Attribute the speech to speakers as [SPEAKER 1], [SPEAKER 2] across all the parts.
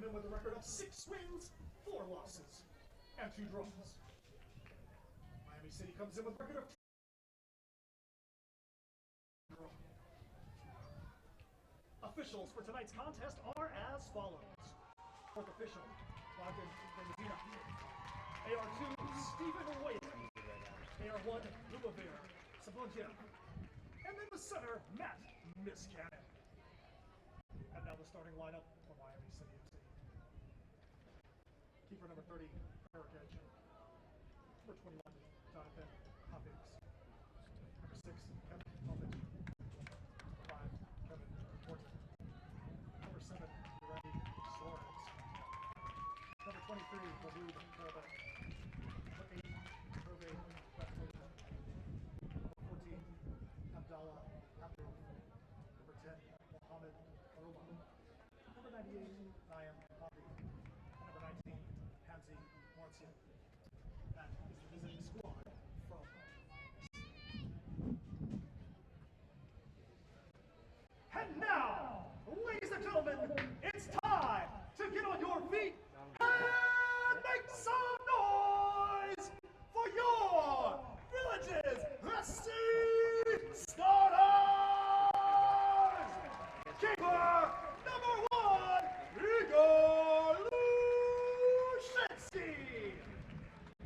[SPEAKER 1] come in with a record of 6 wins, 4 losses, and 2 draws. Miami City comes in with a record of 2 draws. Officials for tonight's contest are as follows. Fourth official, Bogdan Benzina. AR2, Stephen Whalen. AR1, Lubavir Sabonja. And then the center, Matt Miskanen. And now the starting lineup for Miami City FC. Keeper number 30, Eric Edge. Number 21, Jonathan Hoppings. Number 6, Kevin Talmadge. Number 5, Kevin Horton. Number 7, Randy Suarez. Number 23, Mahood Karabek. Number 8, Hervé Bethlehem. Number 14, Abdallah Abdul. Number 10, Mohamed Aruma. Number 98, Niam Bobby. Number 19, Hamzi Morcia. That is the visiting squad from. And now, ladies and gentlemen, it's time to get on your feet and make some noise for your Villages SC starters! Keeper number 1, Igor Lushinsky.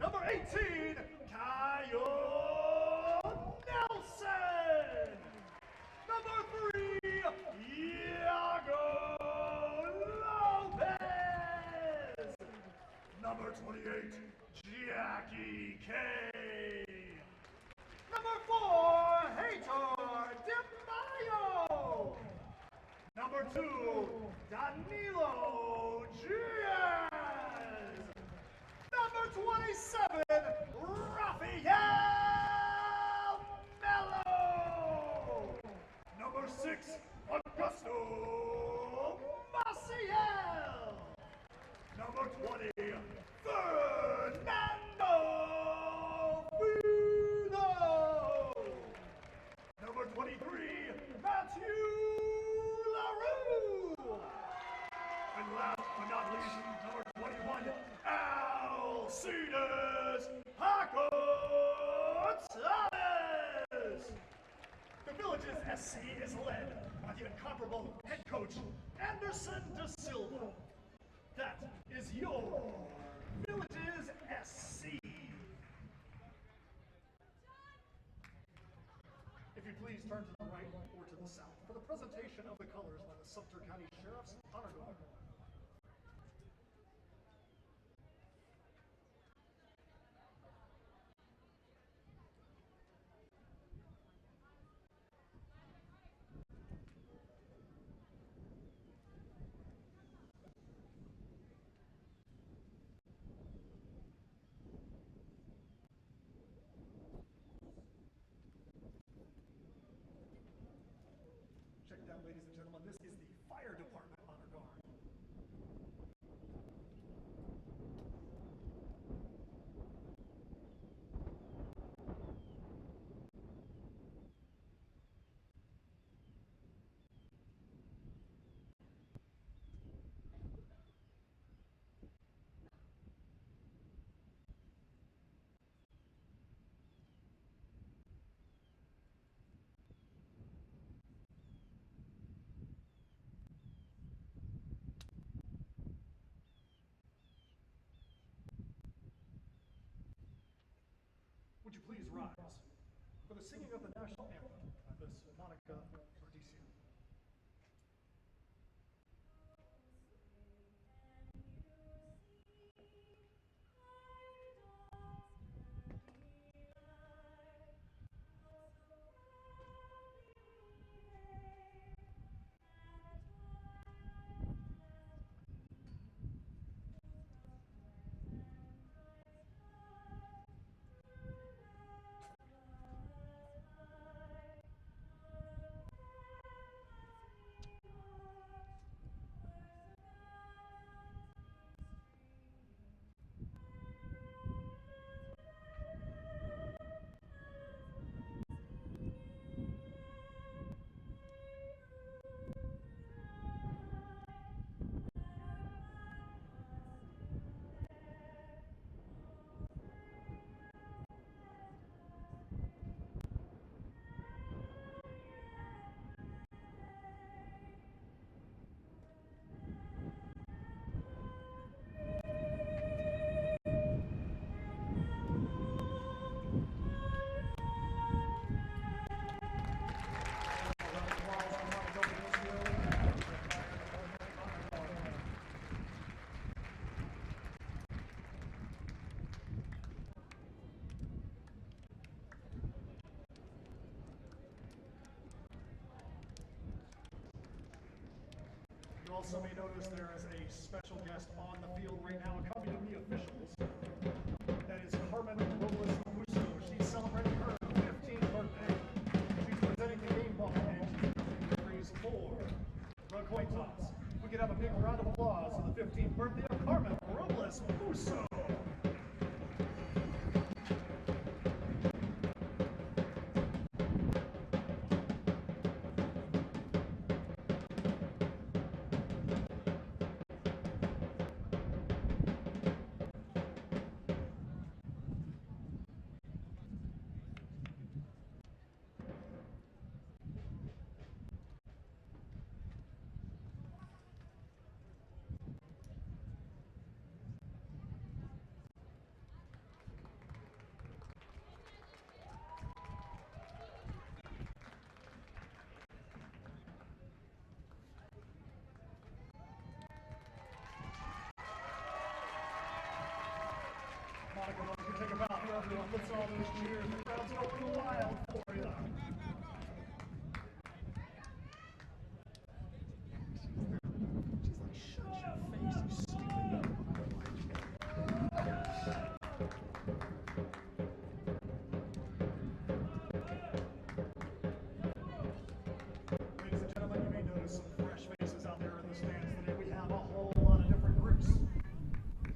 [SPEAKER 1] Number 18, Kyle Nelson. Number 3, Iago Lopez. Number 28, Jackie Kay. Number 4, Heitor Di Maio. Number 2, Danilo Diaz. Number 27, Rafael Melo. Number 6, Augusto Maciel. Number 20, Fernando Funo. Number 23, Matthew LaRue. And last but not least, number 21, Alcides Hakotzales. The Villages SC is led by the incomparable head coach, Anderson Da Silva. That is your Villages SC. If you please turn to the right or to the south for the presentation of the colors by the Sumter County Sheriff's Honor Guard. Check it out, ladies and gentlemen. This is the Fire Department Honor Guard. Would you please rise for the singing of the national anthem by Miss Monica Verdecio. also may notice there is a special guest on the field right now accompanying the officials. That is Carmen Robles Musso. She's celebrating her 15th birthday. She's presenting the game ball and she's degrees for the coin toss. We can have a big round of applause for the 15th birthday of Carmen Robles Musso. Monica, why don't you take a bow for everyone? Let's all those cheers. The crowd's going wild for you. She's like, shut your face, you stupid. Ladies and gentlemen, you may notice some fresh faces out there in the stands today. We have a whole lot of different groups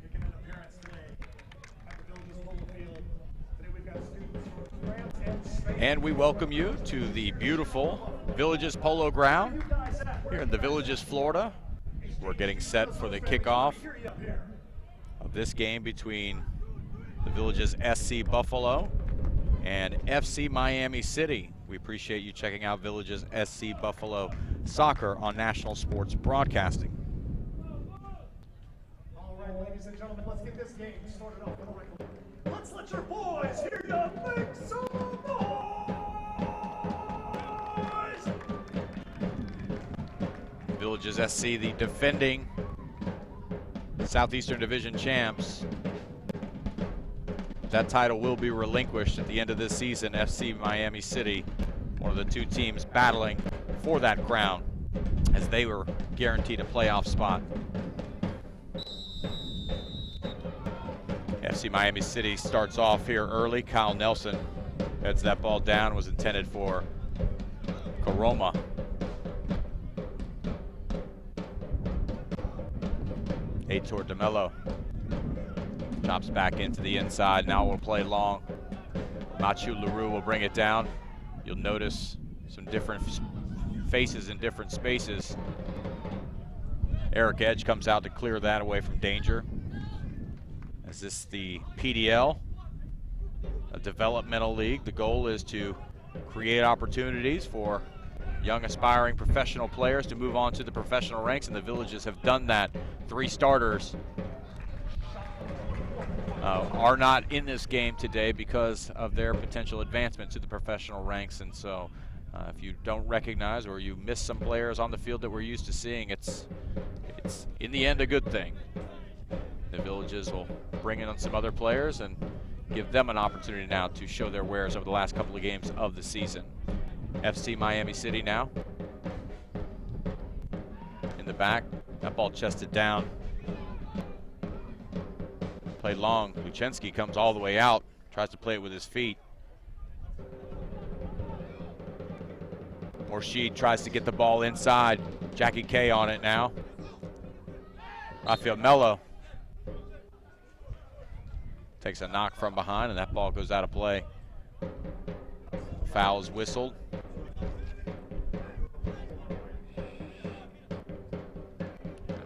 [SPEAKER 1] making an appearance today at the Villages Polo Field. Today we've got students from France and Spain.
[SPEAKER 2] And we welcome you to the beautiful Villages Polo Ground here in the Villages, Florida. We're getting set for the kickoff of this game between the Villages SC Buffalo and FC Miami City. We appreciate you checking out Villages SC Buffalo Soccer on National Sports Broadcasting.
[SPEAKER 1] All right, ladies and gentlemen, let's get this game started off correctly. Let's let your boys hear you make some noise!
[SPEAKER 2] Villages SC, the defending Southeastern Division champs. That title will be relinquished at the end of this season. FC Miami City, one of the two teams battling for that crown, as they were guaranteed a playoff spot. FC Miami City starts off here early. Kyle Nelson heads that ball down, was intended for Karoma. Heitor de Mello chops back into the inside. Now we'll play long. Mathieu Leroux will bring it down. You'll notice some different faces in different spaces. Eric Edge comes out to clear that away from danger. Is this the PDL, a developmental league? The goal is to create opportunities for young aspiring professional players to move on to the professional ranks, and the Villages have done that. 3 starters are not in this game today because of their potential advancement to the professional ranks, and so if you don't recognize or you miss some players on the field that we're used to seeing, it's in the end a good thing. The Villages will bring in some other players and give them an opportunity now to show their wares over the last couple of games of the season. FC Miami City now in the back. That ball chested down. Played long. Luchenski comes all the way out. Tries to play it with his feet. Morsheed tries to get the ball inside. Jackie K on it now. Rafael Mello takes a knock from behind, and that ball goes out of play. Foul is whistled.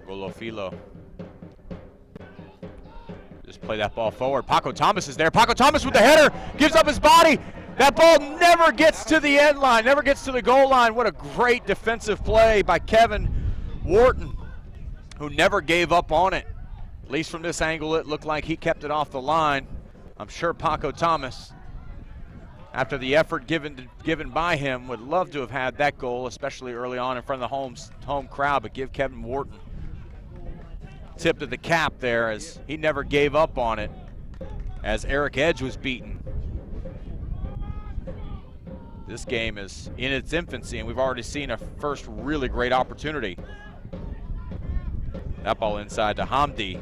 [SPEAKER 2] Golofilo. Just play that ball forward. Paco Thomas is there. Paco Thomas with the header. Gives up his body. That ball never gets to the end line, never gets to the goal line. What a great defensive play by Kevin Wharton, who never gave up on it. At least from this angle, it looked like he kept it off the line. I'm sure Paco Thomas, after the effort given by him, would love to have had that goal, especially early on in front of the home crowd, but give Kevin Wharton tip of the cap there, as he never gave up on it as Eric Edge was beaten. This game is in its infancy, and we've already seen a first really great opportunity. That ball inside to Hamdi.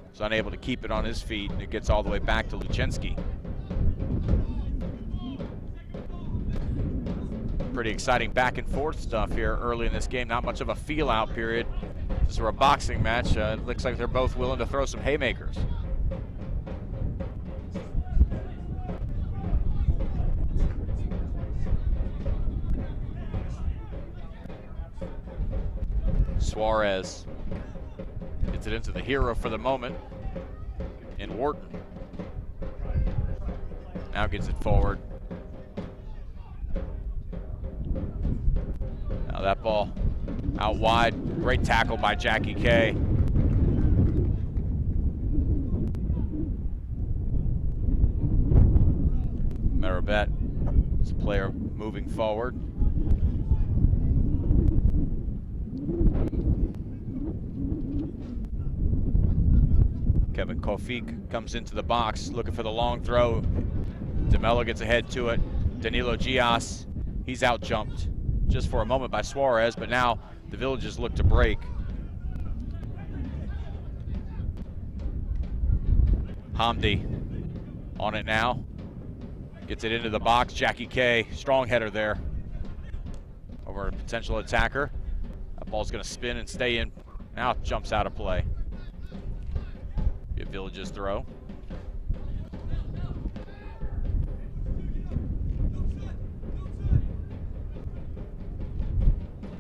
[SPEAKER 2] Was unable to keep it on his feet, and it gets all the way back to Luchinski. Pretty exciting back and forth stuff here early in this game. Not much of a feel out period. This is a boxing match. It looks like they're both willing to throw some haymakers. Suarez gets it into the hero for the moment in Wharton. Now gets it forward. Now that ball out wide. Great tackle by Jackie K. Merabet is a player moving forward. Kevin Kofik comes into the box looking for the long throw. DeMello gets ahead to it. Danilo Gias, he's out jumped just for a moment by Suarez, but now the Villages look to break. Hamdi on it now. Gets it into the box. Jackie K, strong header there over a potential attacker. That ball's going to spin and stay in. Now it jumps out of play. Good Villages throw.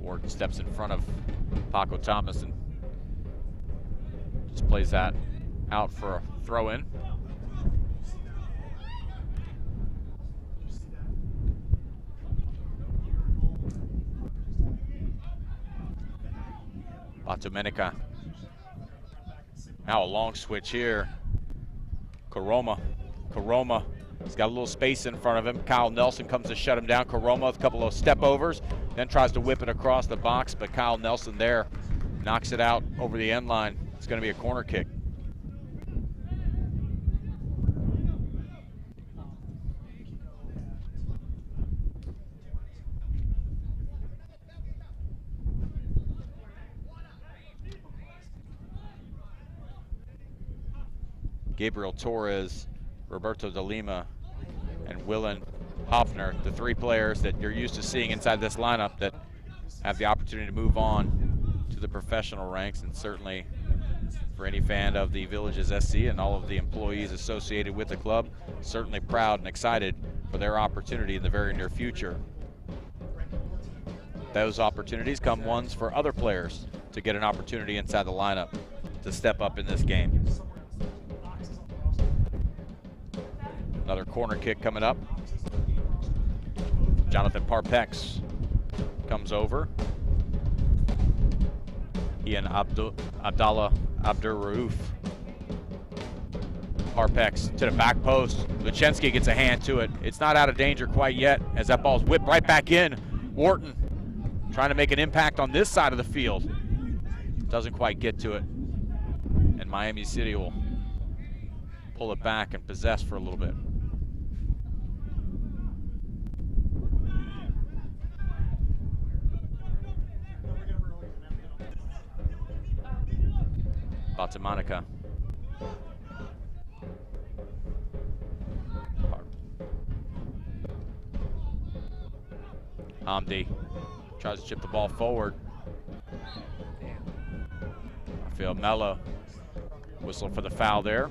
[SPEAKER 2] Ward steps in front of Paco Thomas and just plays that out for a throw-in. Batumenica. Now a long switch here. Karoma. He's got a little space in front of him. Kyle Nelson comes to shut him down. Karoma with a couple of step overs, then tries to whip it across the box, but Kyle Nelson there knocks it out over the end line. It's going to be a corner kick. Gabriel Torres, Roberto de Lima, and Willen Hoffner, the three players that you're used to seeing inside this lineup that have the opportunity to move on to the professional ranks, and certainly for any fan of the Villages SC and all of the employees associated with the club, certainly proud and excited for their opportunity in the very near future. Those opportunities come ones for other players to get an opportunity inside the lineup to step up in this game. Another corner kick coming up. Jonathan Parpex comes over. He and Abdallah Abdur-Rauf. Parpex to the back post. Luchinski gets a hand to it. It's not out of danger quite yet as that ball's whipped right back in. Wharton trying to make an impact on this side of the field. Doesn't quite get to it. And Miami City will pull it back and possess for a little bit. Batumanica. Hamdi tries to chip the ball forward. Rafael Mello whistle for the foul there.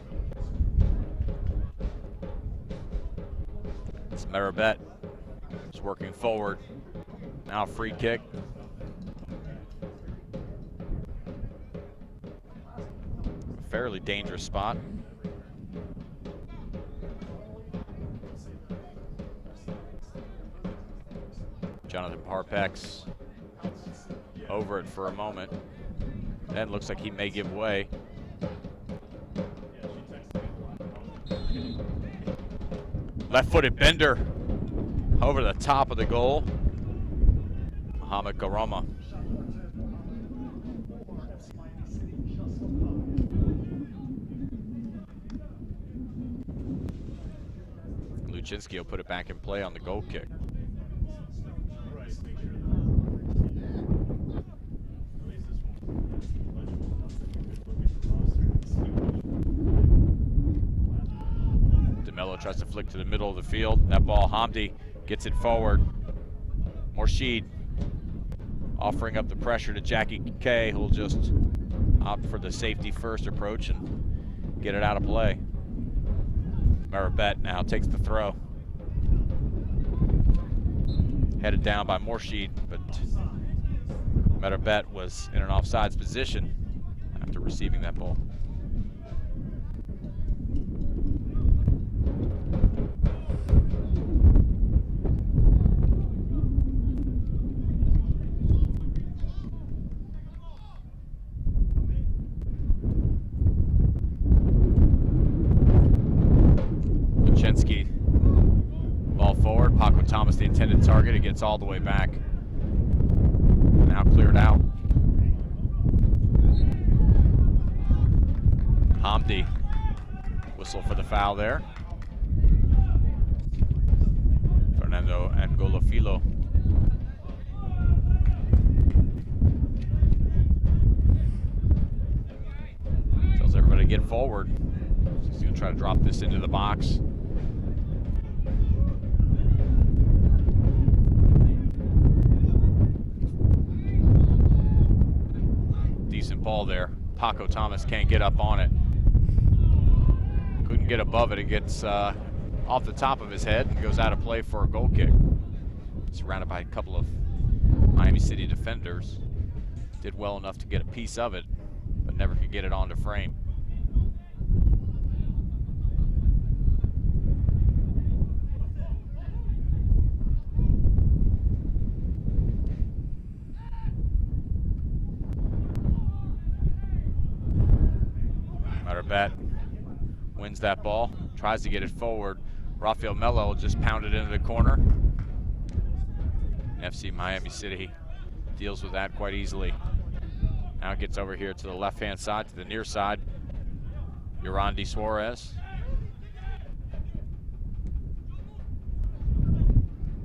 [SPEAKER 2] It's Merabet is working forward. Now free kick. Fairly dangerous spot. Jonathan Parpex over it for a moment. Then looks like he may give way. Left-footed bender over the top of the goal. Mohamed Karoma. Luchinski will put it back in play on the goal kick. tries to flick to the middle of the field. That ball, Hamdi gets it forward. Morsheed offering up the pressure to Jackie K, who'll just opt for the safety first approach and get it out of play. Merabet now takes the throw. Headed down by Morsheed, but Merabet was in an offsides position after receiving that ball. Luczynski, ball forward. Paco Thomas, the intended target. It gets all the way back. Now cleared out. Hamdi, whistle for the foul there. Fernando Angolofilo. Tells everybody to get forward. He's going to try to drop this into the box. Decent ball there. Paco Thomas can't get up on it. Couldn't get above it. It gets off the top of his head and goes out of play for a goal kick. Surrounded by a couple of Miami City defenders. Did well enough to get a piece of it, but never could get it onto frame. Merabet wins that ball, tries to get it forward. Rafael Melo just pounded into the corner. FC Miami City deals with that quite easily. Now it gets over here to the left-hand side, to the near side. Yorandi Suarez.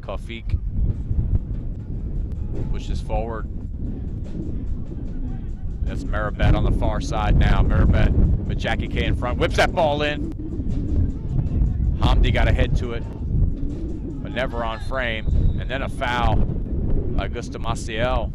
[SPEAKER 2] Kafik pushes forward. That's Merabet on the far side now. Merabet with Jackie K in front, whips that ball in. Hamdi got a head to it, but never on frame. And then a foul by Augusto Maciel.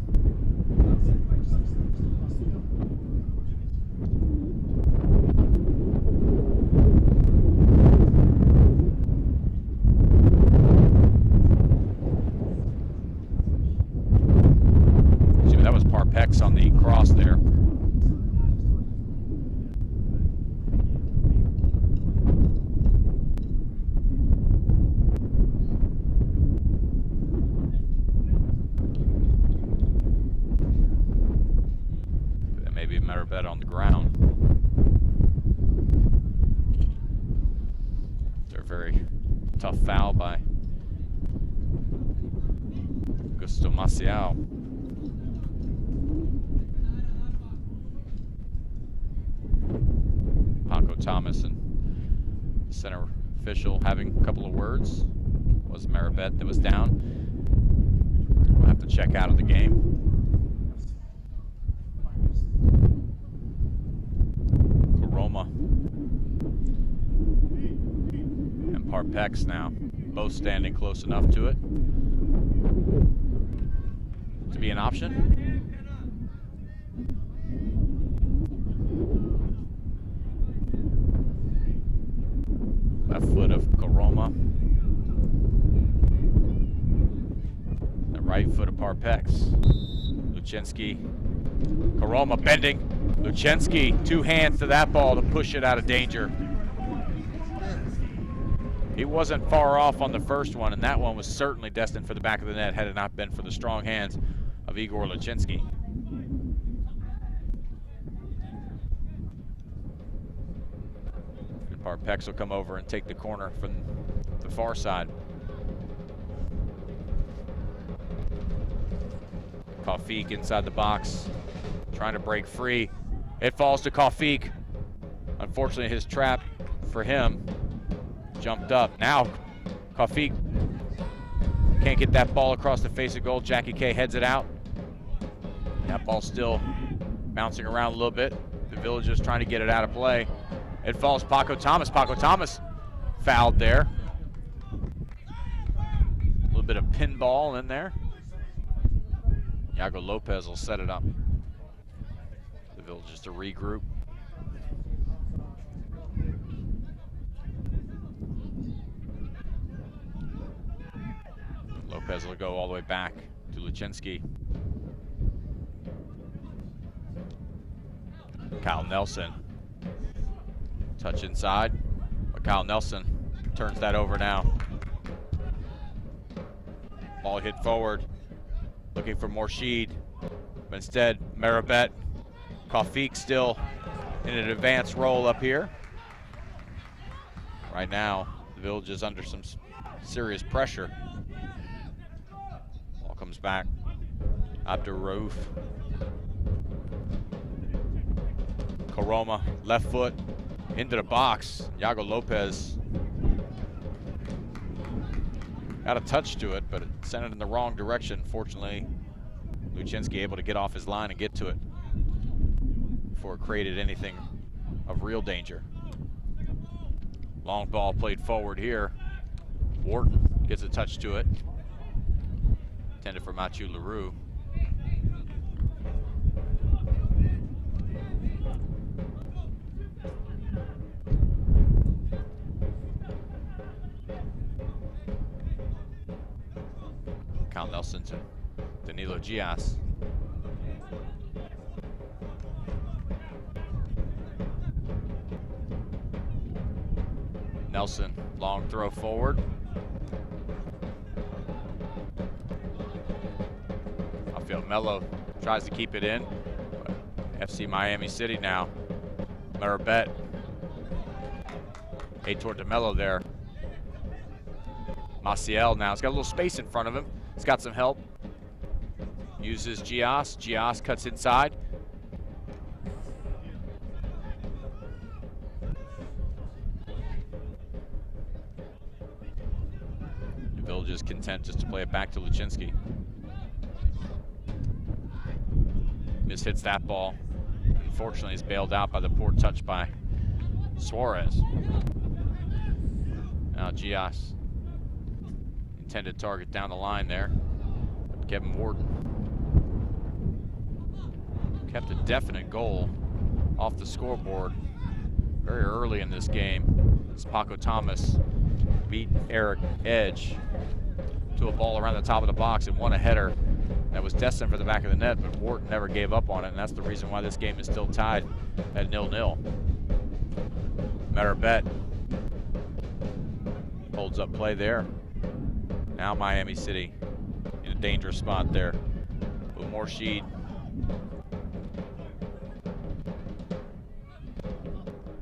[SPEAKER 2] That was Parpex on the cross there. That may be a Merabet on the ground. They're a very tough foul by Augusto Maciel. Paco Thomas and the center official having a couple of words. It was Merabet that was down. We'll have to check out of the game. Karoma and Parpex now, both standing close enough to it to be an option. Left foot of Karoma. The right foot of Parpex. Luczynski. Karoma bending. Luczynski, two hands to that ball to push it out of danger. He wasn't far off on the first one, and that one was certainly destined for the back of the net had it not been for the strong hands of Igor Luczynski. Parpex will come over and take the corner from the far side. Kafik inside the box, trying to break free. It falls to Kafik. Unfortunately, his trap for him jumped up. Now Kafik can't get that ball across the face of goal. Jackie K heads it out. That ball's still bouncing around a little bit. The Villagers trying to get it out of play. It falls Paco Thomas. Paco Thomas fouled there. A little bit of pinball in there. Iago Lopez will set it up. The Villagers to regroup. Lopez will go all the way back to Luchinski. Kyle Nelson. Touch inside. But Kyle Nelson turns that over now. Ball hit forward. Looking for Morsheed. But instead, Marabet. Kafik still in an advanced role up here. Right now, the Village is under some serious pressure. Ball comes back. Abdurraouf. Koroma, left foot, into the box. Iago Lopez got a touch to it, but it sent it in the wrong direction. Fortunately, Luchinski able to get off his line and get to it before it created anything of real danger. Long ball played forward here. Wharton gets a touch to it. Intended for Mathieu Leroux. Kyle Nelson to Danilo Gias. Nelson, long throw forward. Rafael Melo tries to keep it in, but FC Miami City now. Marabet. Heitor de Mello there. Maciel now, he's got a little space in front of him. He's got some help. Uses Gias. Gias cuts inside. The Village is content just to play it back to Luchinski. Mishits that ball. Unfortunately, he's bailed out by the poor touch by Suarez. Now Gias. Intended target down the line there. Kevin Wharton kept a definite goal off the scoreboard very early in this game. As Paco Thomas beat Eric Edge to a ball around the top of the box and won a header that was destined for the back of the net, but Wharton never gave up on it, and that's the reason why this game is still tied at 0-0. Marabet holds up play there. Now Miami City in a dangerous spot there. With Morsheed.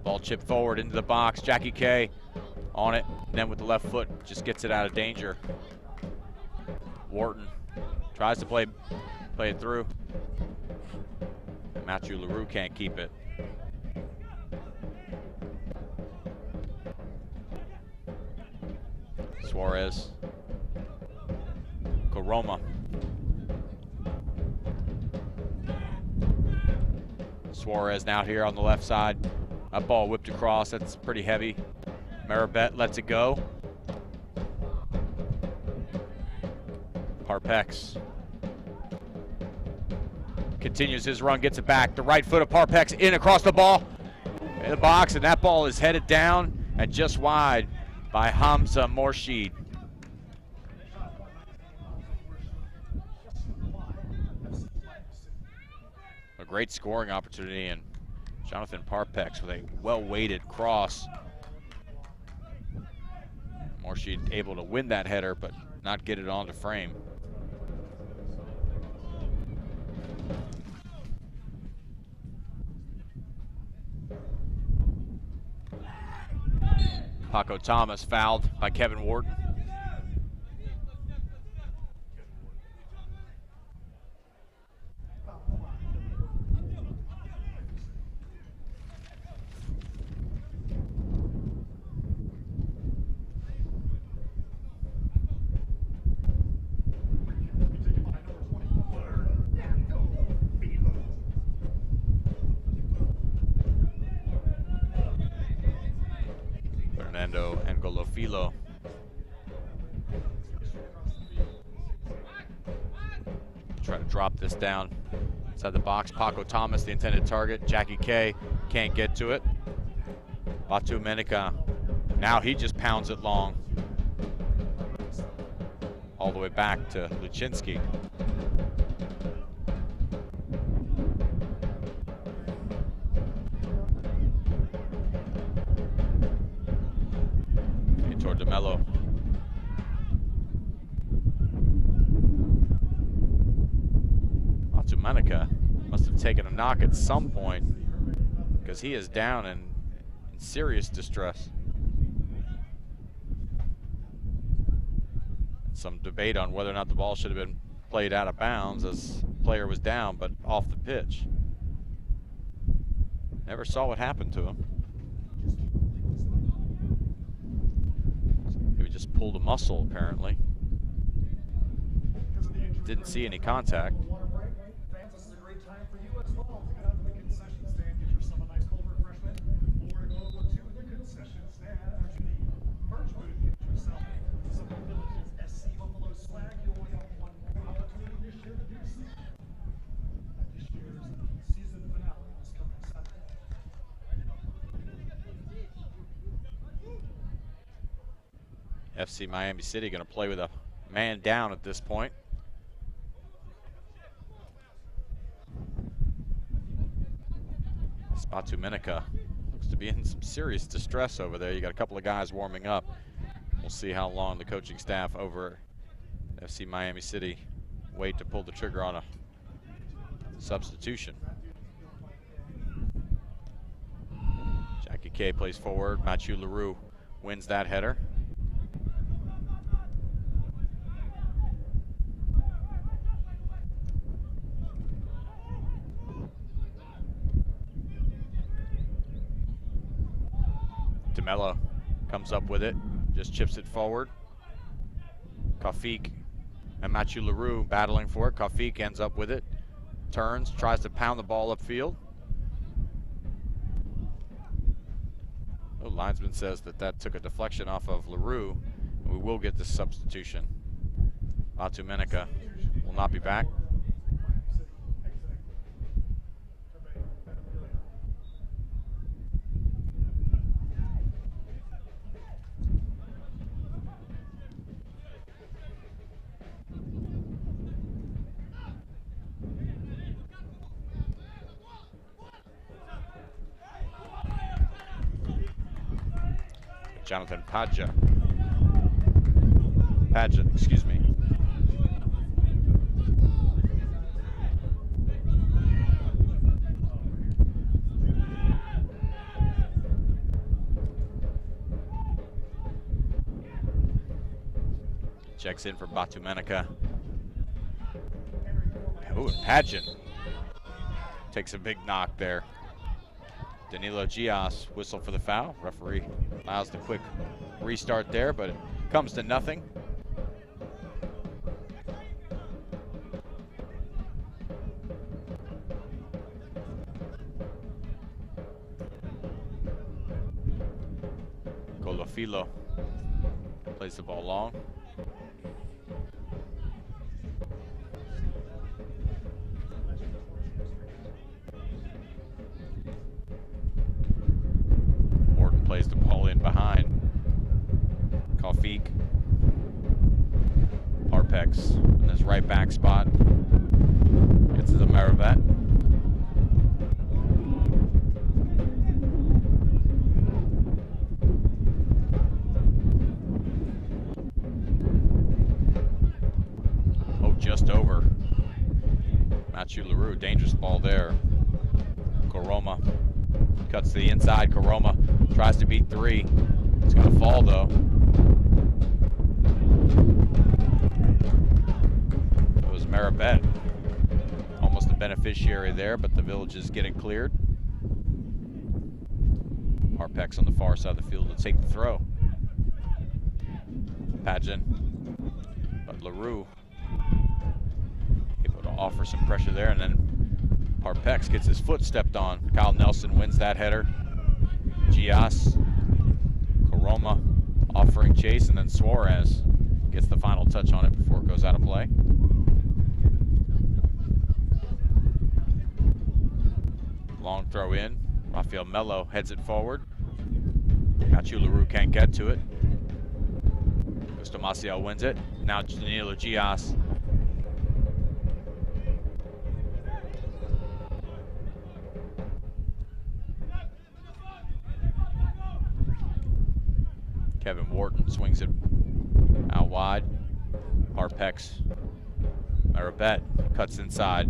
[SPEAKER 2] Ball chipped forward into the box. Jackie K on it. And then with the left foot, just gets it out of danger. Wharton tries to play it through. Mathieu Leroux can't keep it. Suarez. Koroma. Suarez now here on the left side. That ball whipped across, that's pretty heavy. Marabet lets it go. Parpex continues his run, gets it back. The right foot of Parpex in across the ball in the box, and that ball is headed down and just wide by Hamza Morsheed. A great scoring opportunity, and Jonathan Parpex with a well-weighted cross. Morsheed able to win that header, but not get it onto frame. Paco Thomas fouled by Kevin Wharton. Fernando Angolofilo. Try to drop this down inside the box. Paco Thomas, the intended target. Jackie K can't get to it. Batu Menica, now he just pounds it long. All the way back to Luczynski. Toward DeMello. Batu Menica must have taken a knock at some point because he is down in serious distress. Some debate on whether or not the ball should have been played out of bounds as the player was down but off the pitch. Never saw what happened to him. He just pulled a muscle apparently. Didn't see any contact.
[SPEAKER 1] This is a great time for you as well to get out to the concession stand, get yourself a nice cold refreshment, or go over to the concession stand or to the merch booth, get yourself some of the Village's SC Buffalo swag. You only have one opportunity this year to do so. At this year's season finale is coming Saturday.
[SPEAKER 2] FC Miami City going to play with a man down at this point. Batu Menica looks to be in some serious distress over there. You got a couple of guys warming up. We'll see how long the coaching staff over FC Miami City wait to pull the trigger on a substitution. Jackie K plays forward. Mathieu Leroux wins that header. DeMello comes up with it, just chips it forward. Kafik and Mathieu Leroux battling for it. Kafik ends up with it, turns, tries to pound the ball upfield. The linesman says that took a deflection off of Leroux, and we will get this substitution. Batu Menica will not be back. Jonathan Pageant, excuse me. Checks in for Batu Menica. Oh, and Pageant takes a big knock there. Danilo Gias whistle for the foul. Referee allows the quick restart there, but it comes to nothing. Golofilo plays the ball long. Plays the ball in behind. Kafik. Parpex in his right back spot. Gets to the Maravet. Oh, just over. Mathieu Leroux, dangerous ball there. Koroma cuts to the inside. Koroma tries to beat three. It's going to fall though. It was Marabet, almost the beneficiary there, but the Village is getting cleared. Harpex on the far side of the field to take the throw. Pageant, but Leroux able to offer some pressure there, and then Harpex gets his foot stepped on. Kyle Nelson wins that header. Gias, Corona Coroma offering chase, and then Suarez gets the final touch on it before it goes out of play. Long throw in. Rafael Melo heads it forward. Nacho LaRue can't get to it. Gusto Maciel wins it. Now Danilo Gias. Kevin Wharton swings it out wide. Harpex. Marabet cuts inside.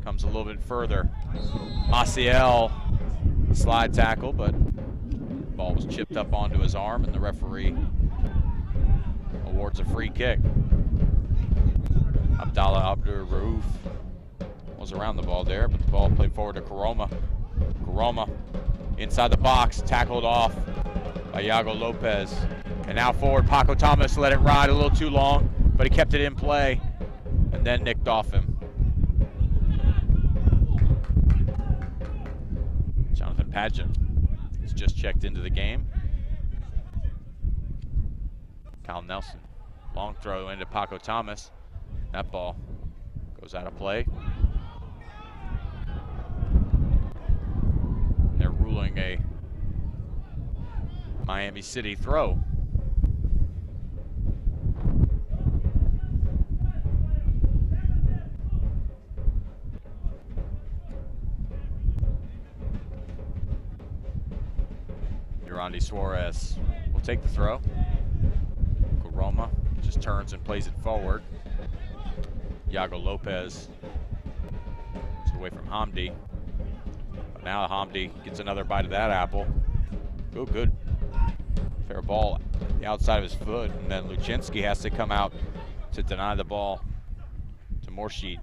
[SPEAKER 2] Comes a little bit further. Maciel, slide tackle, but the ball was chipped up onto his arm, and the referee awards a free kick. Abdallah Abdur Rauf was around the ball there, but the ball played forward to Coroma. Coroma inside the box, tackled off by Iago Lopez. And now forward, Paco Thomas let it ride a little too long, but he kept it in play and then nicked off him. Jonathan Pageant has just checked into the game. Kyle Nelson, long throw into Paco Thomas. That ball goes out of play. They're ruling a Miami City throw. Randy Suarez will take the throw. Coroma just turns and plays it forward. Iago Lopez gets away from Hamdi. But now Hamdi gets another bite of that apple. Oh, good. Fair ball the outside of his foot, and then Luczynski has to come out to deny the ball to Morsheed.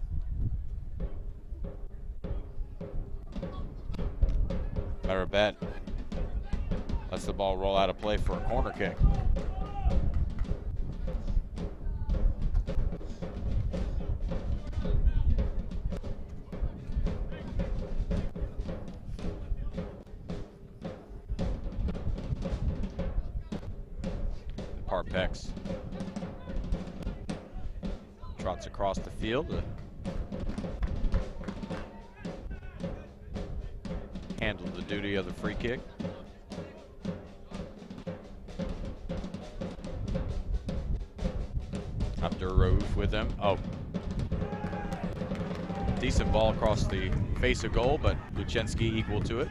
[SPEAKER 2] Marabet lets the ball roll out of play for a corner kick. Harpex trots across the field to handle the duty of the free kick. Abdur Rauf with him. Oh, decent ball across the face of goal, but Luczynski equal to it.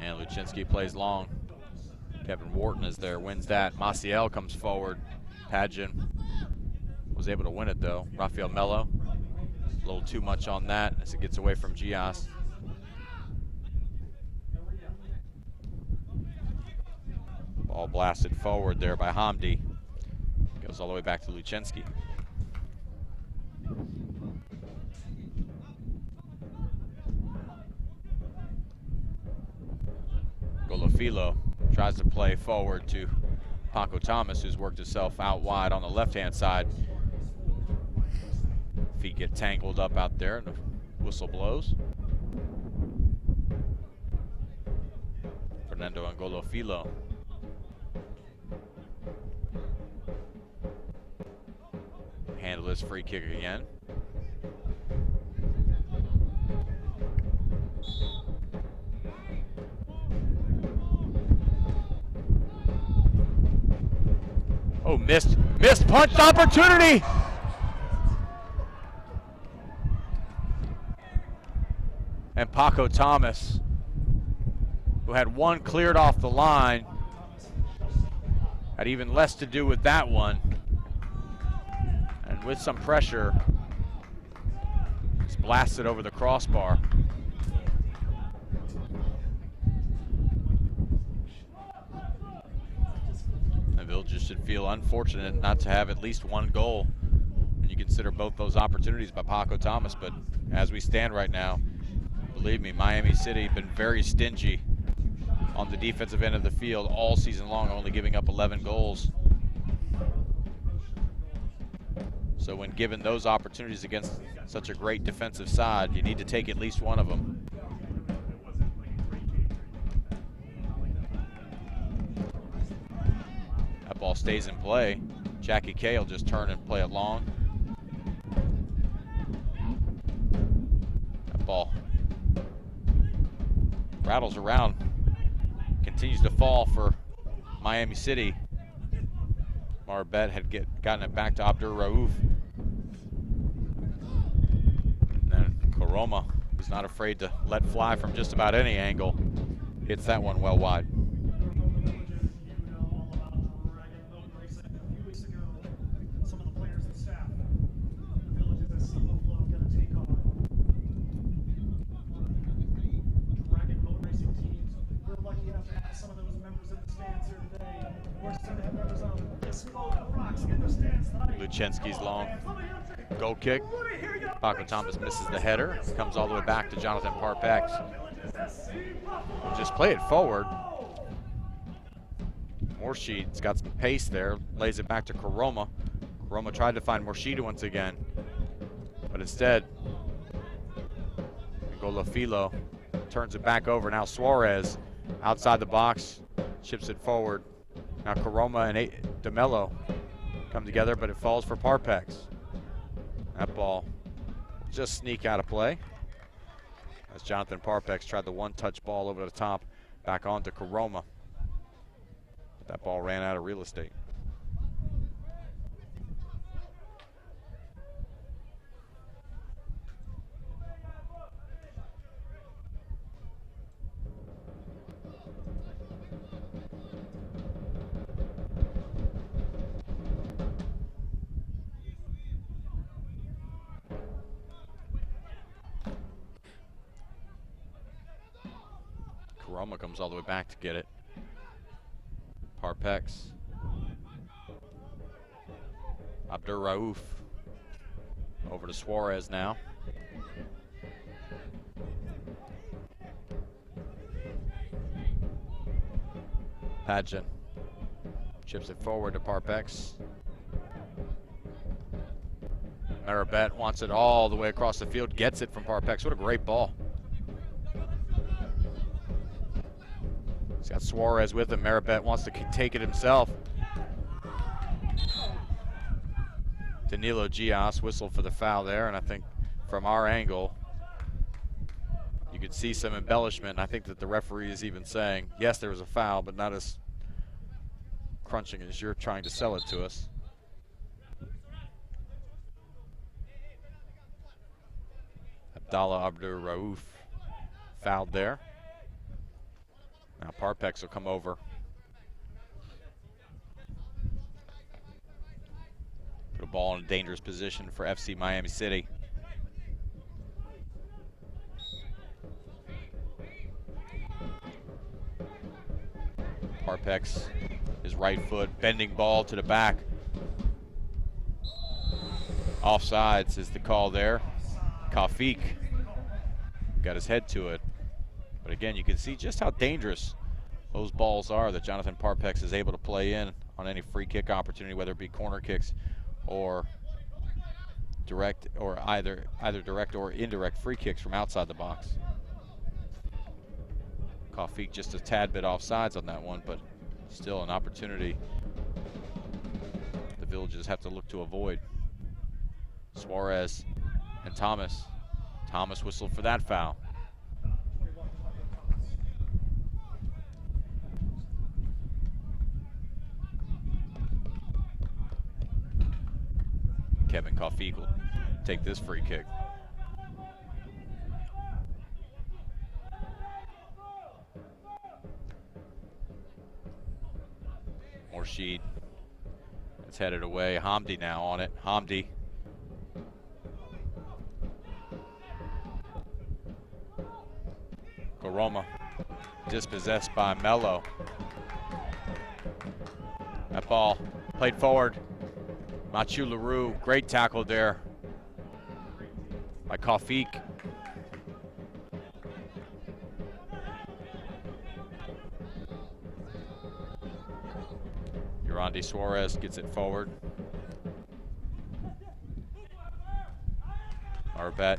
[SPEAKER 2] And Luczynski plays long. Kevin Wharton is there, wins that. Maciel comes forward. Pageant was able to win it though. Rafael Melo. A little too much on that as it gets away from Gias. Ball blasted forward there by Hamdi. Goes all the way back to Luczynski. Golofilo tries to play forward to Paco Thomas, who's worked himself out wide on the left-hand side. Feet get tangled up out there and the whistle blows. Fernando Angolofilo. Handle this free kick again. Oh, missed punch opportunity. And Paco Thomas, who had one cleared off the line, had even less to do with that one. And with some pressure, just blasted over the crossbar. And Villagers should feel unfortunate not to have at least one goal. And you consider both those opportunities by Paco Thomas, but as we stand right now, believe me, Miami City been very stingy on the defensive end of the field all season long, only giving up 11 goals. So when given those opportunities against such a great defensive side, you need to take at least one of them. That ball stays in play. Jackie Kay will just turn and play it long. That ball rattles around, continues to fall for Miami City. Marbet had gotten it back to Abdur Rauf. And then Koroma, who's not afraid to let fly from just about any angle, hits that one well wide. Luchensky's long goal kick. Paco Thomas misses the header. Comes all the way back to Jonathan Parpex. Just play it forward. Morsheed's got some pace there. Lays it back to Koroma. Koroma tried to find Morsheed once again. But instead, Golofilo turns it back over. Now Suarez outside the box. Chips it forward. Now Koroma and DeMello come together, but it falls for Parpex. That ball will just sneak out of play as Jonathan Parpex tried the one-touch ball over the top, back onto Koroma. But that ball ran out of real estate. Koroma comes all the way back to get it. Parpex. Abdur Rauf. Over to Suarez now. Padgett chips it forward to Parpex. Marabet wants it all the way across the field, gets it from Parpex. What a great ball. He's got Suarez with him. Marabet wants to take it himself. Danilo Gias whistled for the foul there, and I think from our angle, you could see some embellishment. I think that the referee is even saying, yes, there was a foul, but not as crunching as you're trying to sell it to us. Abdallah Abdur Rauf fouled there. Now Parpex will come over. Put a ball in a dangerous position for FC Miami City. Parpex, his right foot, bending ball to the back. Offsides is the call there. Kafik got his head to it. But again, you can see just how dangerous those balls are that Jonathan Parpex is able to play in on any free kick opportunity, whether it be corner kicks or direct, or either direct or indirect free kicks from outside the box. Kafik just a tad bit offsides on that one, but still an opportunity the Villages have to look to avoid. Suarez and Thomas. Thomas whistled for that foul. Kevin Kafik will take this free kick. Morsheed. It's headed away. Hamdi now on it. Hamdi. Koroma dispossessed by Mello. That ball played forward. Machu Leroux, great tackle there by Kafik. Yurandi Suarez gets it forward. Maribet.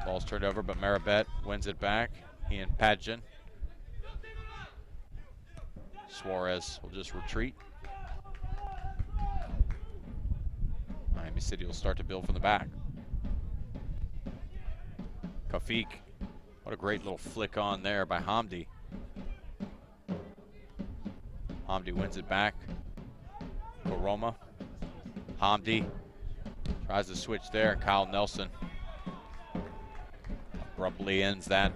[SPEAKER 2] Ball's turned over, but Maribet wins it back. He and Padgett. Suarez will just retreat. Miami City will start to build from the back. Kafik, what a great little flick on there by Hamdi. Hamdi wins it back. Koroma. Hamdi tries to switch there. Kyle Nelson abruptly ends that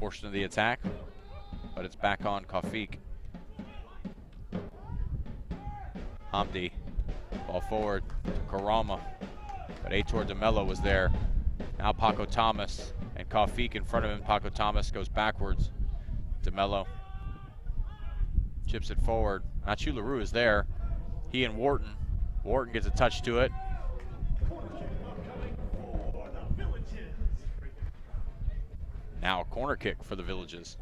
[SPEAKER 2] portion of the attack, but it's back on Kafik. Hamdi, ball forward to Koroma, but Heitor de Mello was there. Now Paco Thomas and Kafik in front of him. Paco Thomas goes backwards. De Mello chips it forward. Nacho LaRue is there. He and Wharton. Wharton gets a touch to it. Now a corner kick for the Villages.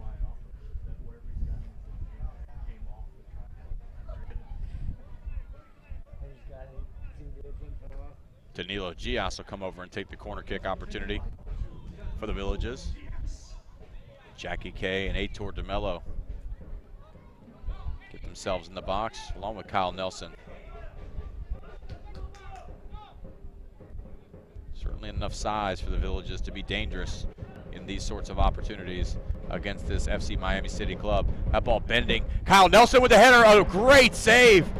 [SPEAKER 2] Danilo Gias will come over and take the corner kick opportunity for the Villages. Jackie K and Heitor de Mello get themselves in the box along with Kyle Nelson. Certainly enough size for the Villages to be dangerous in these sorts of opportunities against this FC Miami City club. That ball bending. Kyle Nelson with the header. Oh, great save.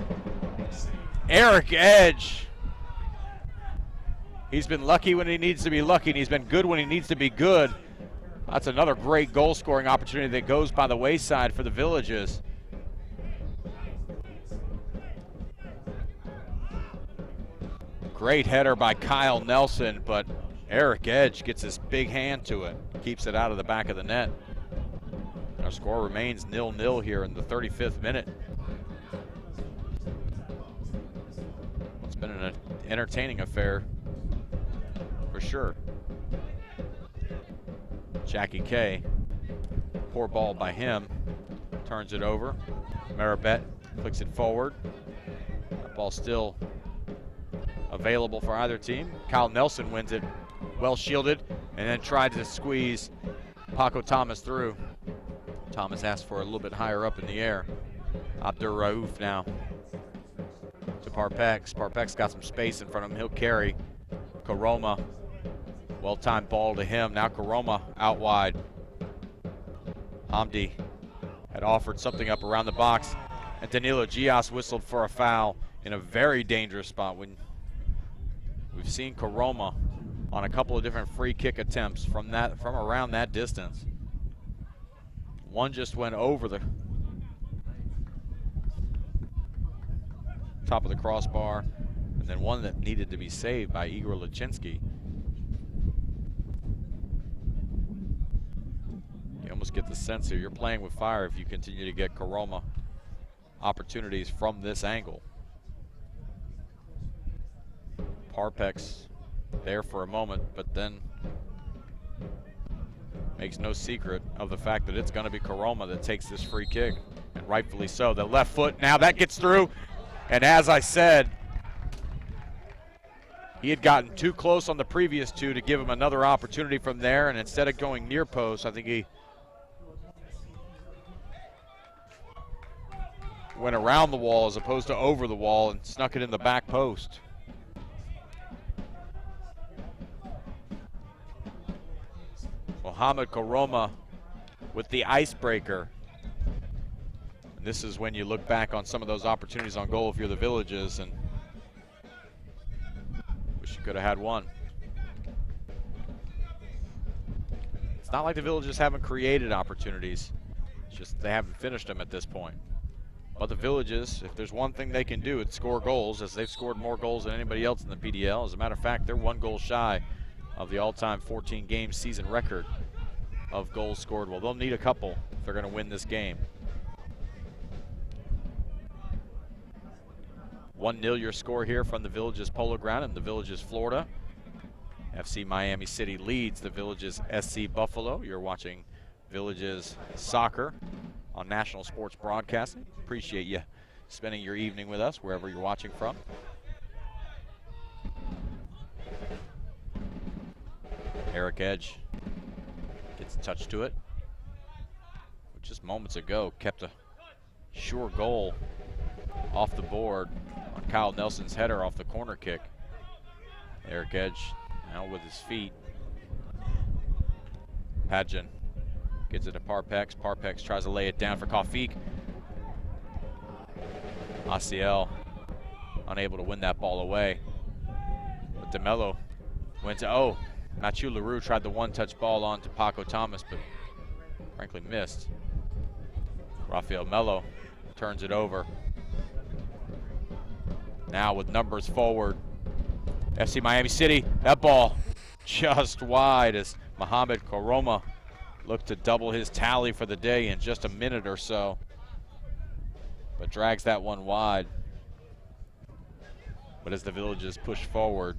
[SPEAKER 2] Eric Edge. He's been lucky when he needs to be lucky, and he's been good when he needs to be good. That's another great goal-scoring opportunity that goes by the wayside for the Villages. Great header by Kyle Nelson, but Eric Edge gets his big hand to it, keeps it out of the back of the net. Our score remains 0-0 here in the 35th minute. It's been an entertaining affair for sure. Jackie K, poor ball by him, turns it over. Maribet flicks it forward. That ball still available for either team. Kyle Nelson wins it, well shielded, and then tried to squeeze Paco Thomas through. Thomas asked for a little bit higher up in the air. Abdur Rauf now to Parpex. Parpex got some space in front of him. He'll carry. Koroma, well-timed ball to him. Now Koroma out wide. Hamdi had offered something up around the box, and Danilo Gias whistled for a foul in a very dangerous spot. When we've seen Koroma on a couple of different free kick attempts from around that distance. One just went over the top of the crossbar, and then one that needed to be saved by Igor Lachinsky. You almost get the sense here, you're playing with fire if you continue to get Koroma opportunities from this angle. Parpex there for a moment, but then makes no secret of the fact that it's going to be Koroma that takes this free kick, and rightfully so. The left foot, now that gets through, and as I said, he had gotten too close on the previous two to give him another opportunity from there, and instead of going near post, I think he went around the wall as opposed to over the wall and snuck it in the back post. Mohamed Koroma with the icebreaker. And this is when you look back on some of those opportunities on goal if you're the Villages and wish you could have had one. It's not like the Villages haven't created opportunities. It's just they haven't finished them at this point. But the Villages, if there's one thing they can do, it's score goals, as they've scored more goals than anybody else in the PDL. As a matter of fact, they're 1 goal shy of the all-time 14-game season record of goals scored. Well, they'll need a couple if they're going to win this game. 1-0 your score here from the Villages Polo Ground in the Villages, Florida. FC Miami City leads the Villages SC Buffalo. You're watching Villages Soccer on National Sports Broadcasting. Appreciate you spending your evening with us wherever you're watching from. Eric Edge gets a touch to it. Just moments ago, kept a sure goal off the board on Kyle Nelson's header off the corner kick. Eric Edge now with his feet. Padgett gets it to Parpex. Parpex tries to lay it down for Kafik. Asiel unable to win that ball away. But DeMello went to, Mathieu Leroux tried the one-touch ball on to Paco Thomas, but frankly missed. Rafael Melo turns it over. Now with numbers forward, FC Miami City, that ball just wide as Mohamed Koroma looked to double his tally for the day in just a minute or so, but drags that one wide. But as the Villages push forward,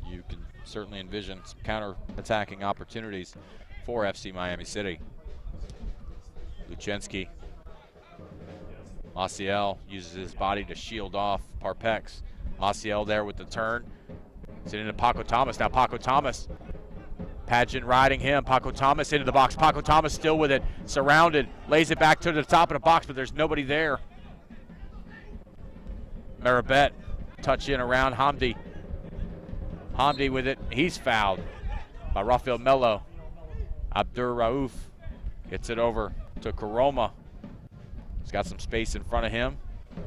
[SPEAKER 2] you can certainly envision some counter-attacking opportunities for FC Miami City. Luchenski. Asiel uses his body to shield off Parpex. Asiel there with the turn. Sitting into Paco Thomas. Now Paco Thomas. Padgett riding him. Paco Thomas into the box. Paco Thomas still with it. Surrounded. Lays it back to the top of the box, but there's nobody there. Marabet. Touch in around Hamdi. Hamdi with it. He's fouled by Rafael Melo. Abdur Rauf gets it over to Koroma. He's got some space in front of him.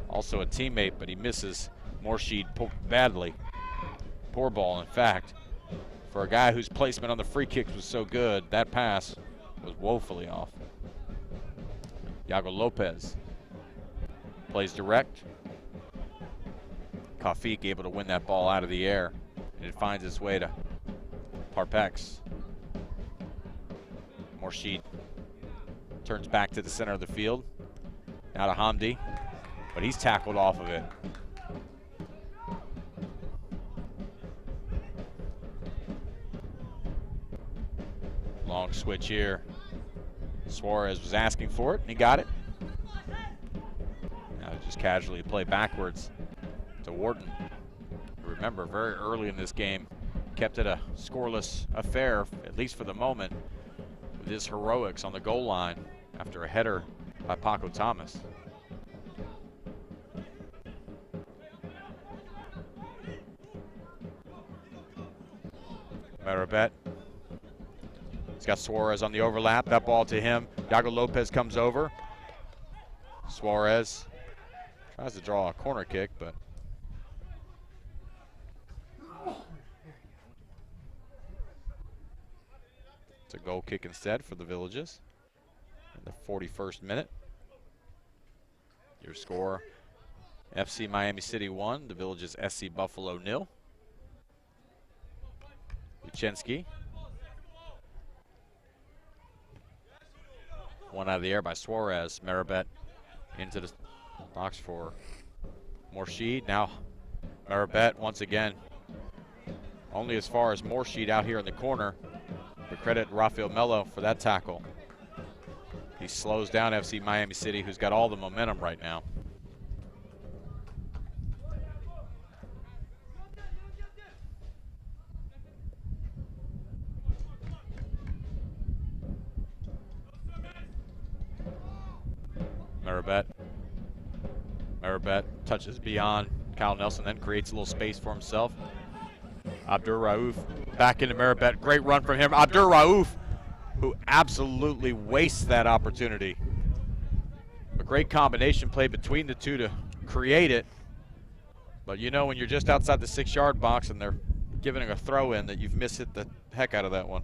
[SPEAKER 2] Also a teammate, but he misses Morsheed badly. Poor ball, in fact. For a guy whose placement on the free kicks was so good, that pass was woefully off. Iago Lopez plays direct. Kafik able to win that ball out of the air, and it finds its way to Parpex. Morsheed turns back to the center of the field. Now to Hamdi, but he's tackled off of it. Long switch here. Suarez was asking for it, and he got it. Now just casually play backwards to Wharton. Remember, very early in this game, kept it a scoreless affair, at least for the moment, with his heroics on the goal line after a header by Paco Thomas. Marabet. He's got Suarez on the overlap. That ball to him. Iago Lopez comes over. Suarez tries to draw a corner kick, but it's a goal kick instead for the Villages. In the 41st minute. Your score, FC Miami City 1, the Villages SC Buffalo 0. Luchenski. One out of the air by Suarez. Marabet into the box for Morsheed. Now Marabet once again only as far as Morsheed out here in the corner. But credit Rafael Melo for that tackle. He slows down FC Miami City, who's got all the momentum right now. Marabet touches beyond Kyle Nelson, then creates a little space for himself. Abdur Rauf back into Marabet. Great run from him. Abdur Rauf, who absolutely wastes that opportunity. A great combination play between the two to create it. But you know when you're just outside the 6-yard box and they're giving a throw in that you've missed it the heck out of that one.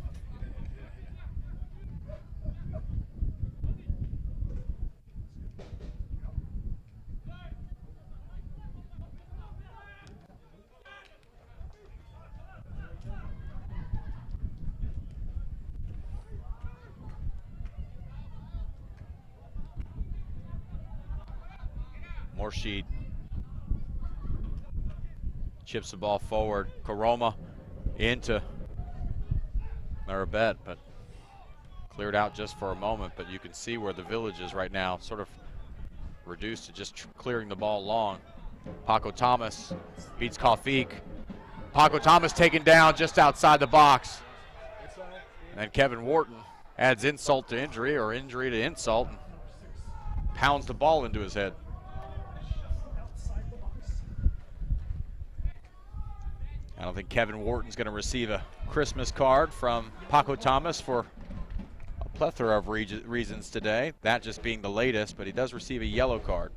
[SPEAKER 2] Morsheed chips the ball forward. Koroma into Marabet, but cleared out just for a moment. But you can see where the Village is right now, sort of reduced to just clearing the ball long. Paco Thomas beats Kafik. Paco Thomas taken down just outside the box. And Kevin Wharton adds insult to injury, or injury to insult, and pounds the ball into his head. I don't think Kevin Wharton's going to receive a Christmas card from Paco Thomas for a plethora of reasons today, that just being the latest, but he does receive a yellow card.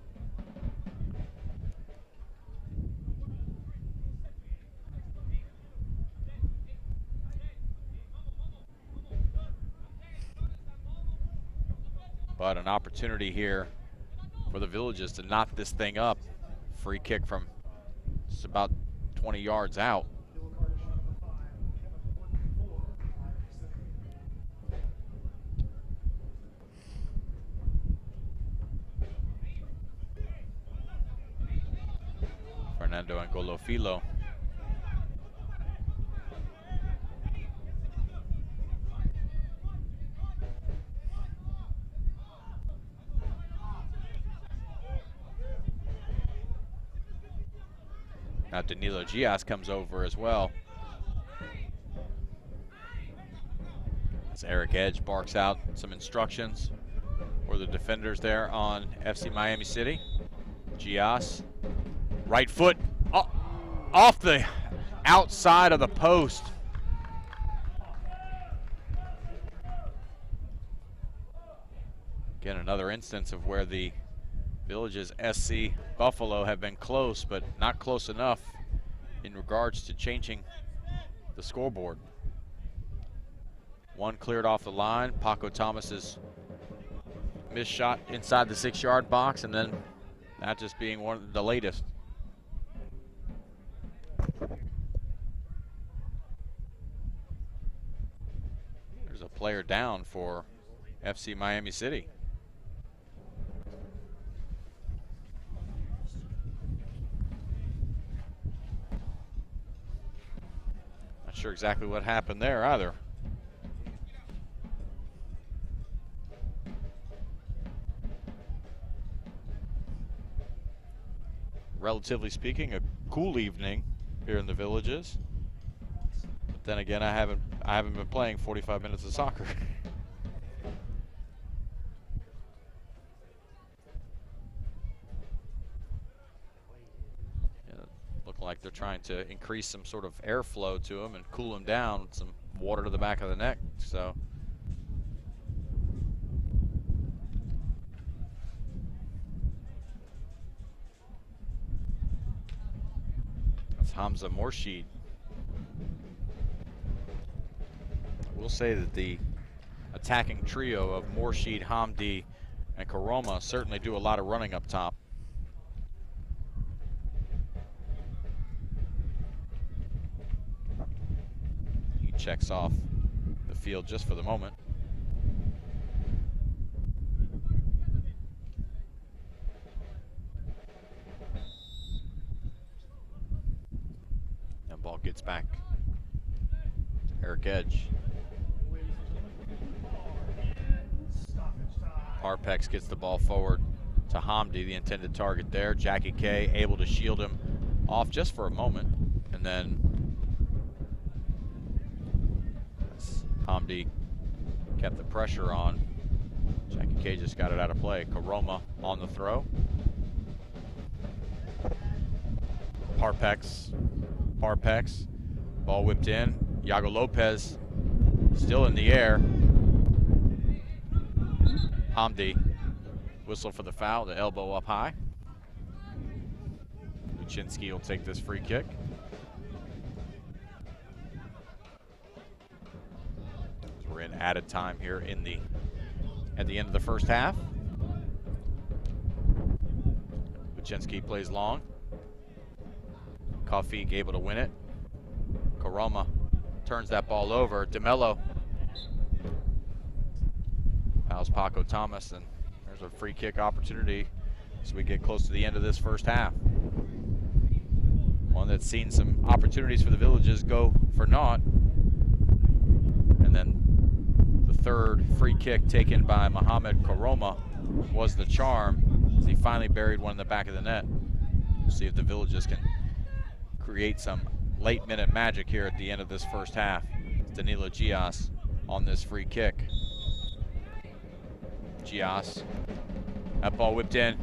[SPEAKER 2] But an opportunity here for the Villages to knot this thing up. Free kick from just about 20 yards out. Fernando Angolofilo. Now Danilo Gias comes over as well. As Eric Edge barks out some instructions for the defenders there on FC Miami City. Gias, right foot off the outside of the post. Again, another instance of where the Villages SC Buffalo have been close, but not close enough in regards to changing the scoreboard. One cleared off the line. Paco Thomas's missed shot inside the 6-yard box, and then that just being one of the latest. There's a player down for FC Miami City. Not sure exactly what happened there either. Relatively speaking, a cool evening here in the Villages. But then again, I haven't been playing 45 minutes of soccer. Look like they're trying to increase some sort of airflow to them and cool them down with some water to the back of the neck. So that's Hamza Morsheed. I will say that the attacking trio of Morsheed, Hamdi, and Karoma certainly do a lot of running up top. Checks off the field just for the moment. And ball gets back to Eric Edge. Harpex gets the ball forward to Hamdi, the intended target there. Jackie K able to shield him off just for a moment, and then Hamdi kept the pressure on. Jackie K just got it out of play. Karoma on the throw. Parpex. Ball whipped in. Iago Lopez still in the air. Hamdi whistle for the foul, the elbow up high. Luczynski will take this free kick. We're in added time here at the end of the first half. Luczynski plays long. Kofik able to win it. Karoma turns that ball over. DeMello fouls Paco Thomas, and there's a free kick opportunity as we get close to the end of this first half. One that's seen some opportunities for the Villages go for naught. And then the third free kick taken by Mohamed Karoma was the charm, as he finally buried one in the back of the net. We'll see if the Villages can create some late minute magic here at the end of this first half. Danilo Gias on this free kick. Gias. That ball whipped in.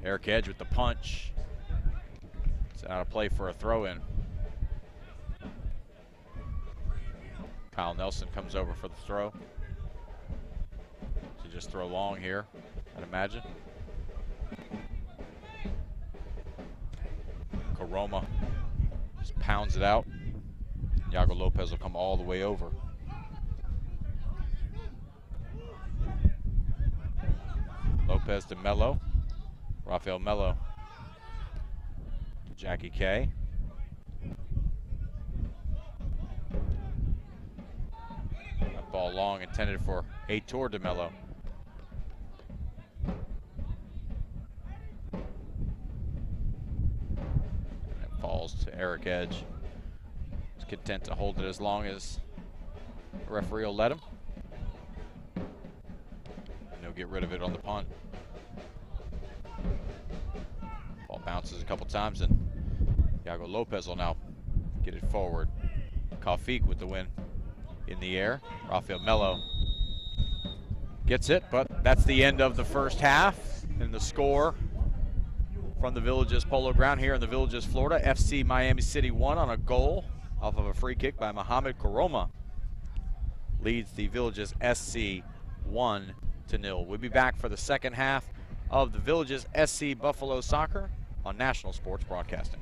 [SPEAKER 2] Eric Edge with the punch. It's out of play for a throw-in. Kyle Nelson comes over for the throw. To just throw long here, I'd imagine. Karoma just pounds it out. Yago Lopez will come all the way over. Lopez to Mello. Rafael Mello. Jackie K. That ball long, intended for Heitor de Mello. And it falls to Eric Edge. He's content to hold it as long as the referee will let him. And he'll get rid of it on the punt. Ball bounces a couple times, and Yago Lopez will now get it forward. Kaufiq with the win in the air. Rafael Mello gets it, but that's the end of the first half. And the score from the Villages Polo Ground here in the Villages, Florida. FC Miami City 1 on a goal off of a free kick by Mohamed Karoma. Leads the Villages SC 1-0. We'll be back for the second half of the Villages SC Buffalo Soccer on National Sports Broadcasting.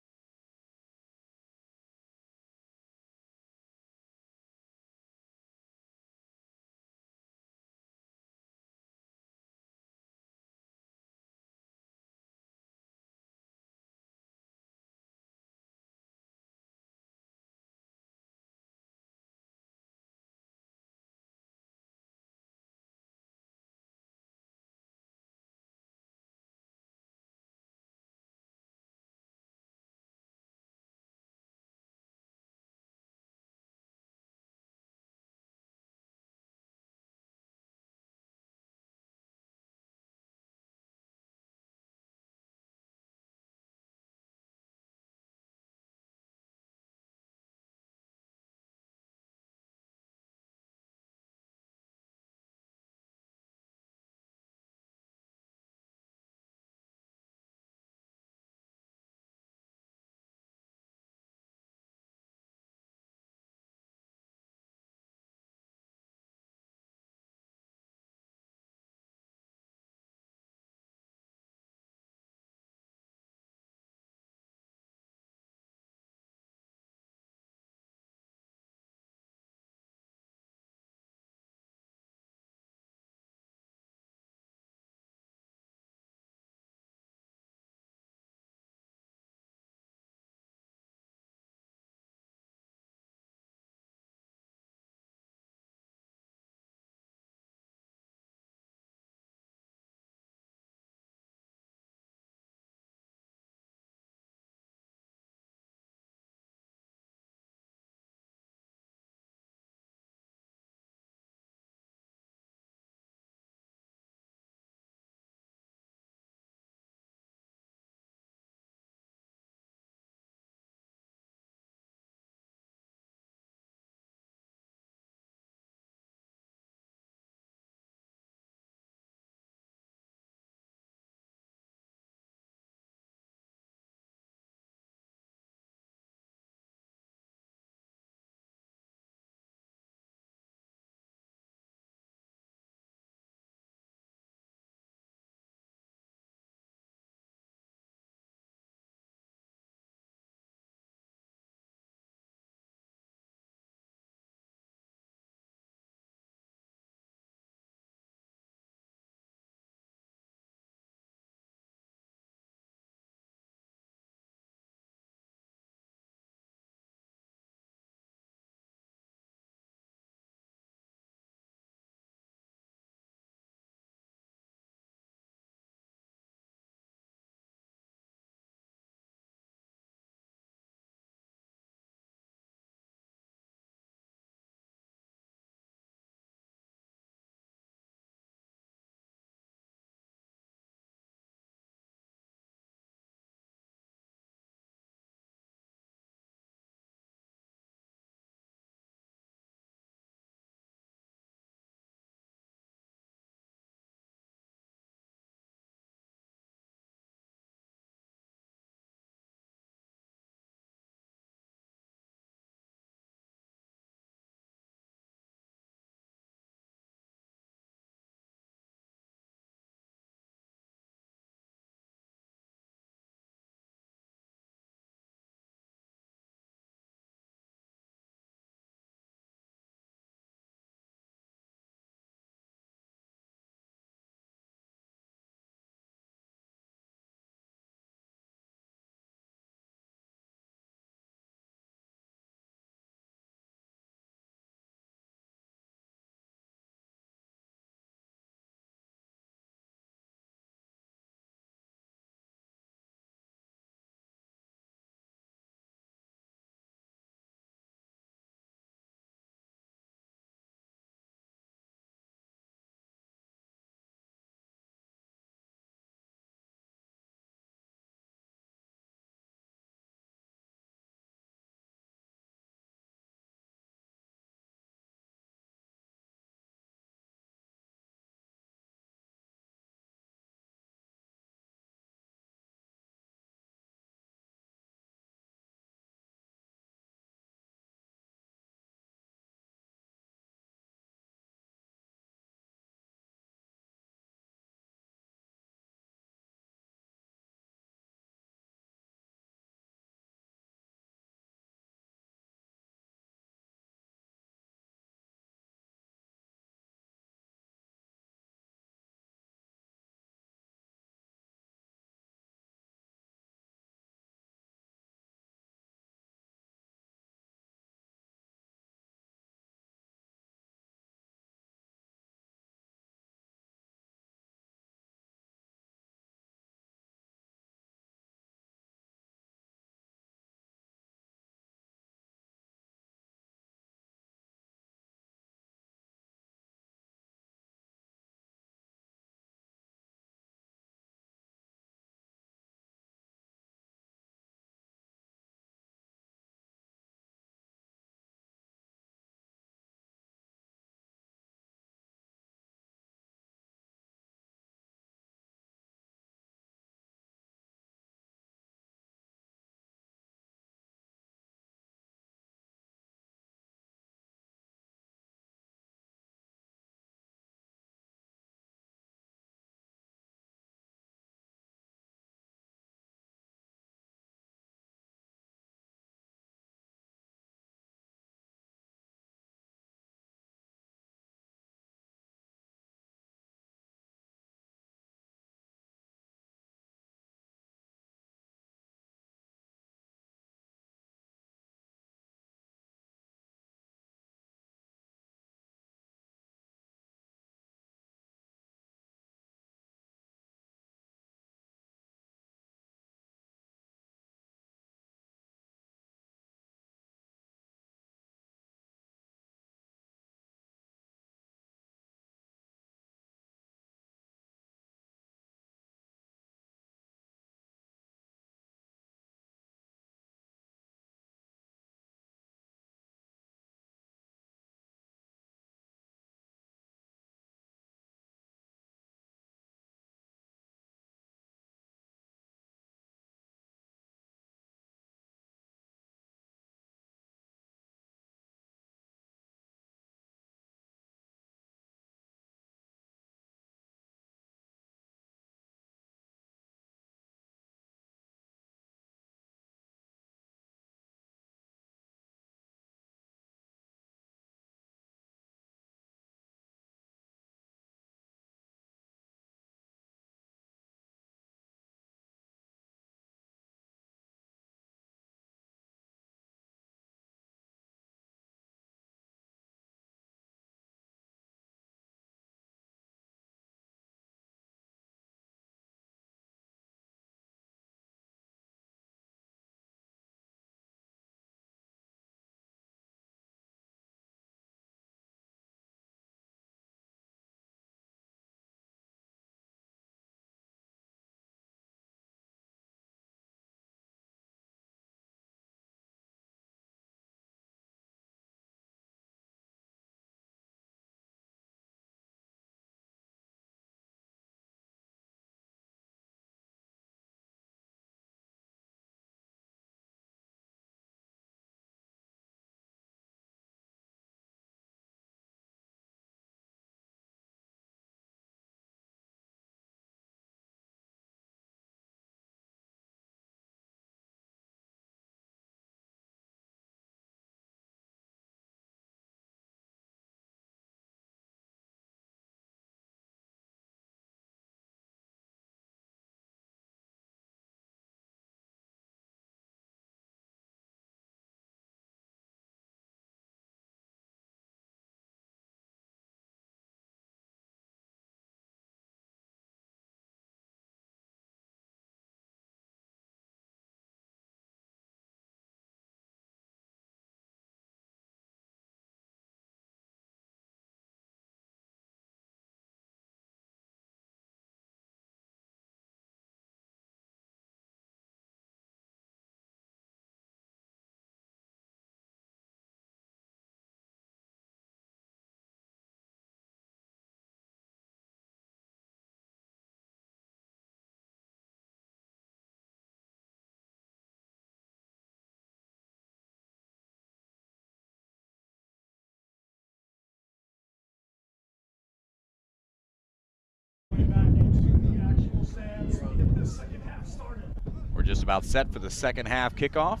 [SPEAKER 2] about set for the second half kickoff.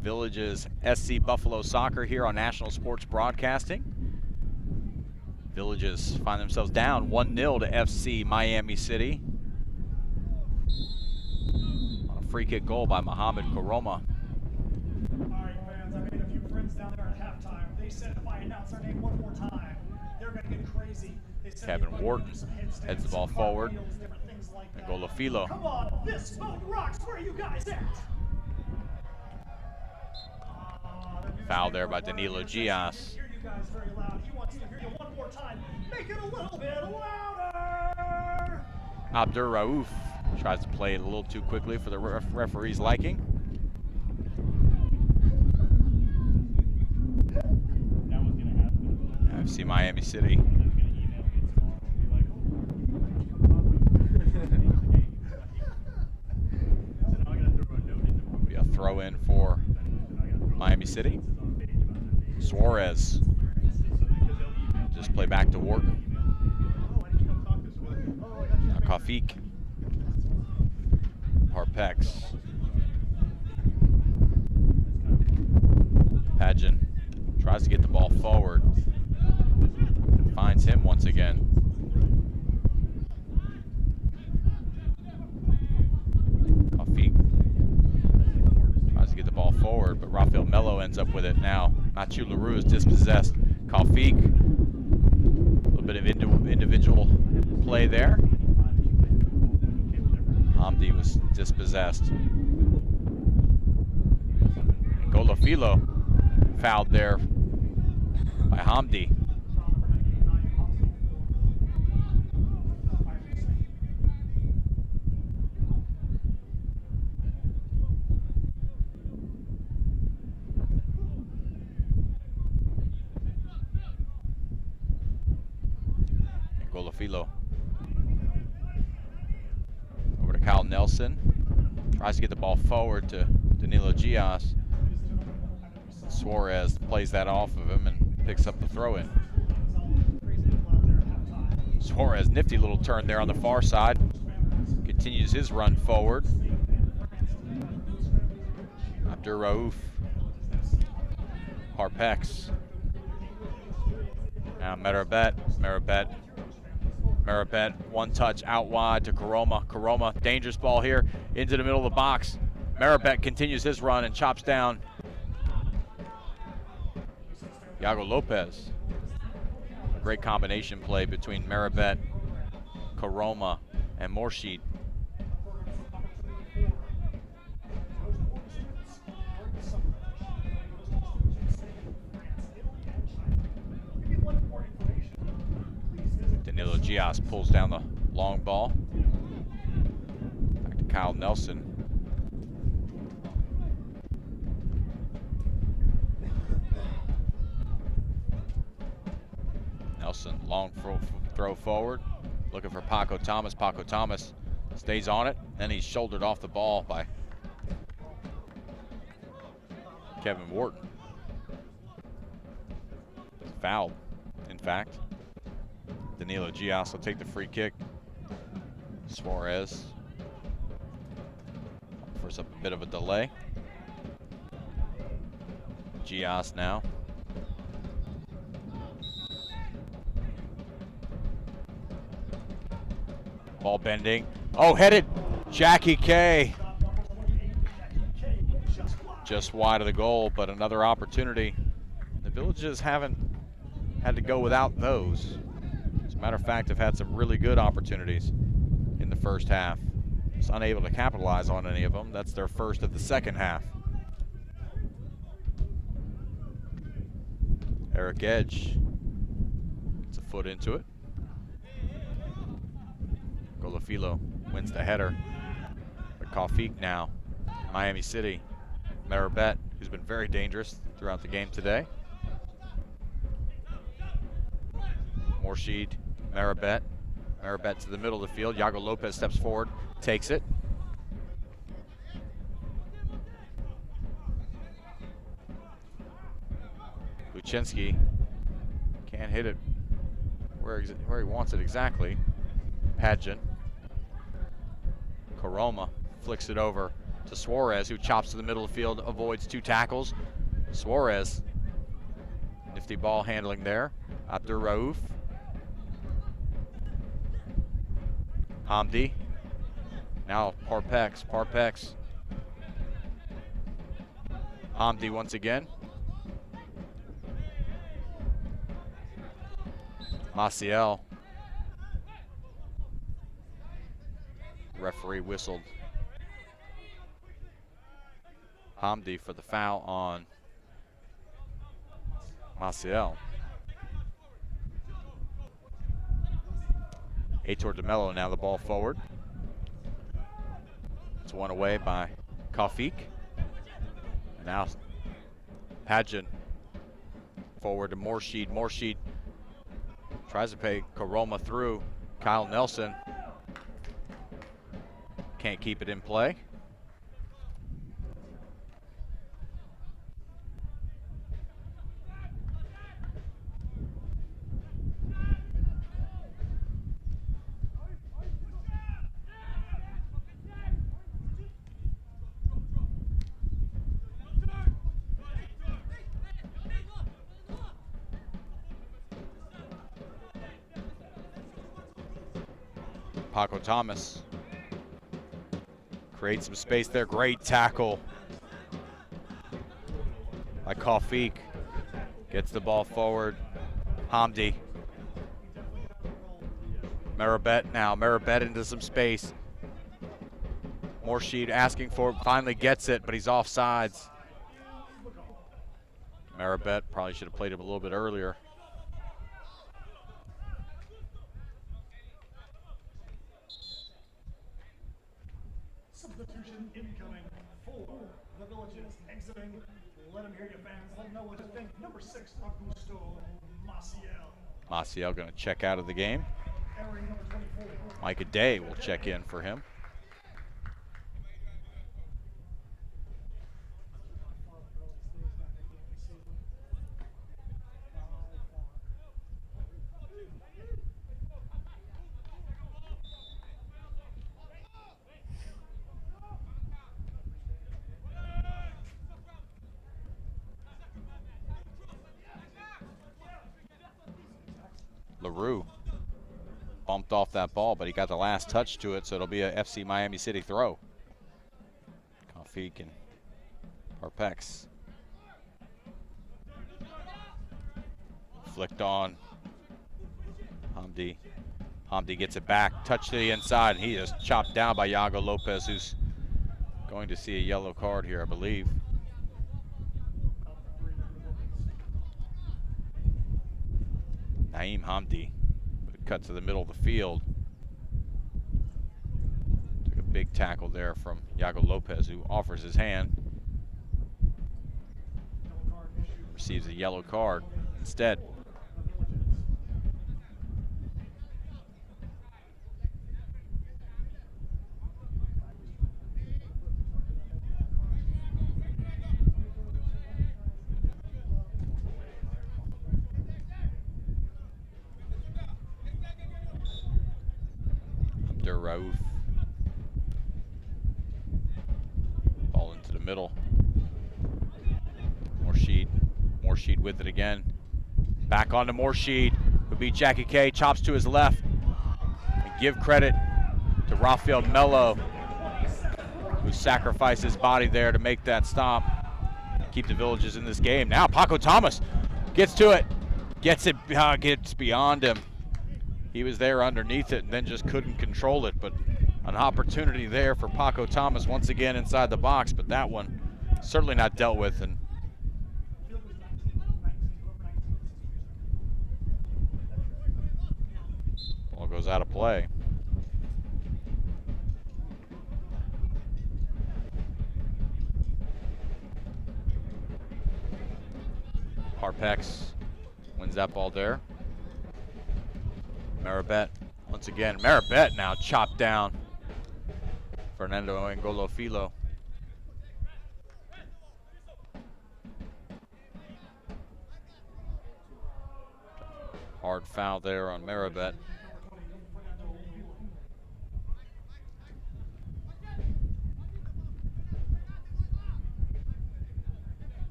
[SPEAKER 2] Village's SC Buffalo Soccer here on National Sports Broadcasting. Villages find themselves down 1-0 to FC Miami City. On a free kick goal by Mohamed Koroma.
[SPEAKER 1] All right, fans, I made a few friends down there at halftime. They said if I announce our name one more time, they're going to get crazy.
[SPEAKER 2] Kevin Wharton heads the ball forward.
[SPEAKER 1] Like
[SPEAKER 2] Golofilo.
[SPEAKER 1] Come on, this boat rocks. Where are you guys at?
[SPEAKER 2] Foul there by Danilo Gias.
[SPEAKER 1] Hear you guys very loud. He wants to hear you one more time. Make it a little bit louder.
[SPEAKER 2] Abdur Rauf tries to play it a little too quickly for the referee's liking. FC Miami City. Be a throw in for Miami City. Suarez. Just play back to Wharton. Now Kafik. Harpex. Padgett tries to get the ball forward. Finds him once again. Kafik tries to get the ball forward, but Rafael Melo ends up with it now. Mathieu Leroux is dispossessed. Kafik, a little bit of individual play there. Hamdi was dispossessed. Golofilo fouled there by Hamdi. Golofilo over to Kyle Nelson. Tries to get the ball forward to Danilo Gias. Suarez plays that off of him and picks up the throw-in. Suarez, nifty little turn there on the far side. Continues his run forward. Abdur Rauf. Harpex. Now Merabet, one touch out wide to Koroma. Koroma, dangerous ball here into the middle of the box. Merabet continues his run and chops down Iago Lopez. A great combination play between Merabet, Koroma, and Morsheed. Danilo Gias pulls down the long ball. Back to Kyle Nelson. Nelson, long throw forward. Looking for Paco Thomas. Paco Thomas stays on it. Then he's shouldered off the ball by Kevin Wharton. Fouled, in fact. Danilo Gias will take the free kick. Suarez offers up a bit of a delay. Gias now. Ball bending. Oh, headed. Jackie K. Just wide of the goal, but another opportunity. The Villages haven't had to go without those. As a matter of fact, have had some really good opportunities in the first half. Just unable to capitalize on any of them. That's their first of the second half. Eric Edge gets a foot into it. Golofilo wins the header. But Kafik now, Miami City. Merabet, who's been very dangerous throughout the game today. Morsheed, Merabet. Merabet to the middle of the field. Iago Lopez steps forward, takes it. Luczynski can't hit it where he wants it exactly. Padgett. Koroma flicks it over to Suarez, who chops to the middle of the field, avoids 2 tackles. Suarez, nifty ball handling there. Abdur Rauf. Hamdi. Now Parpex. Hamdi once again. Maciel. Referee whistled Hamdi for the foul on Maciel. Heitor de Mello now the ball forward. It's one away by Kafik. And now Pageant forward to Morsheed. Morsheed tries to pay Karoma through. Kyle Nelson can't keep it in play. Paco Thomas creates some space there. Great tackle by Kafik. Gets the ball forward. Hamdi. Merabet now. Merabet into some space. Morsheed asking for it. Finally gets it, but he's offsides. Merabet probably should have played him a little bit earlier.
[SPEAKER 1] Substitution incoming for the Villages. Exiting. Let them hear you, fans. Let them know what you think. Number 6, Augusto Maciel.
[SPEAKER 2] Maciel going to check out of the game.
[SPEAKER 1] Entering number 24.
[SPEAKER 2] Micah Day will check in for him. LaRue bumped off that ball, but he got the last touch to it, so it'll be a FC Miami City throw. Kafik and Parpex. Flicked on. Hamdi. Hamdi gets it back, touch to the inside, and he is chopped down by Yago Lopez, who's going to see a yellow card here, I believe. Naeem Hamdi, cut to the middle of the field. Took a big tackle there from Yago Lopez, who offers his hand. Receives a yellow card instead. Rauf. Ball into the middle. Morsheed with it again. Back on to Morsheed, who beat Jackie K. Chops to his left. And give credit to Rafael Mello, who sacrificed his body there to make that stop and keep the Villages in this game. Now Paco Thomas gets to it. Gets beyond him. He was there underneath it and then just couldn't control it, but an opportunity there for Paco Thomas once again inside the box, but that one certainly not dealt with, and ball goes out of play. Parpex wins that ball there. Merabet, once again, Merabet now chopped down. Fernando Angolo Filo. Hard foul there on Merabet.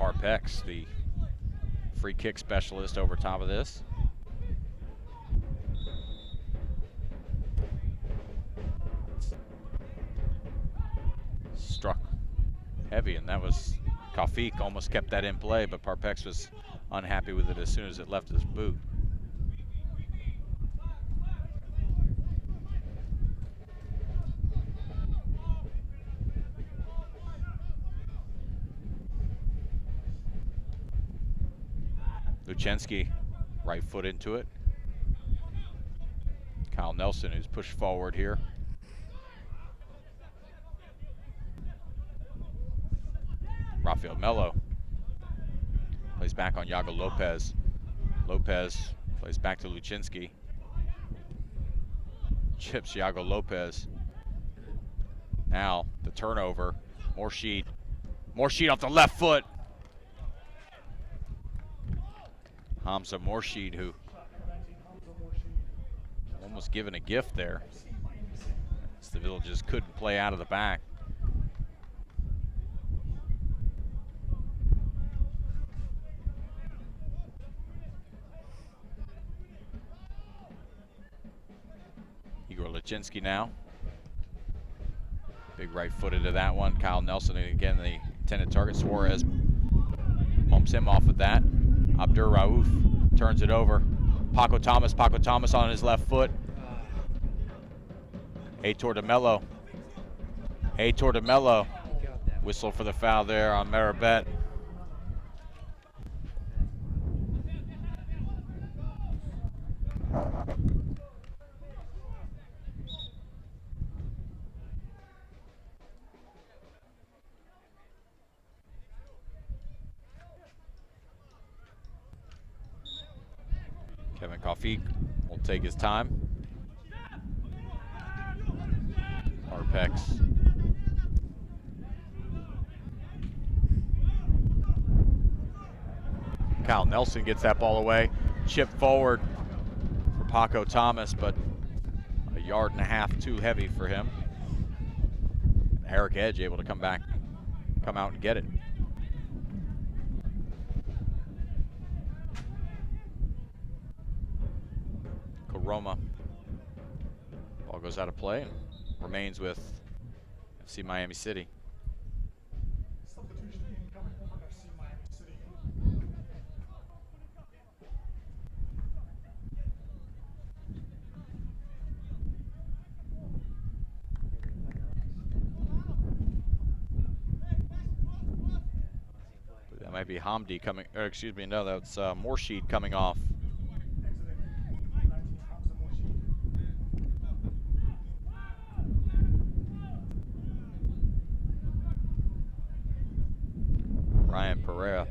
[SPEAKER 2] Parpex, the free kick specialist, over top of this. Struck heavy, and that was Kaufik almost kept that in play, but Parpex was unhappy with it as soon as it left his boot. Luchenski, right foot into it. Kyle Nelson, who's pushed forward here. Rafael Melo plays back on Yago Lopez. Lopez plays back to Luchenski. Chips Yago Lopez. Now the turnover. Morsheed off the left foot. Hamza Morsheed, who almost given a gift there. Seville just couldn't play out of the back. Igor Luchenski now. Big right footed to that one. Kyle Nelson, again, the intended target. Suarez bumps him off of that. Abdur Rauf turns it over. Paco Thomas on his left foot. Heitor de Mello. Whistle for the foul there on Merabet. Kevin Kaufik will take his time. Parpex. Kyle Nelson gets that ball away. Chip forward for Paco Thomas, but a yard and a half too heavy for him. Eric Edge able to come out and get it. Roma. Ball goes out of play and remains with FC Miami City.
[SPEAKER 1] Substitution incoming for FC Miami City.
[SPEAKER 2] That might be Hamdi coming, or excuse me, no, that's Morsheed coming off. Ryan Pereira.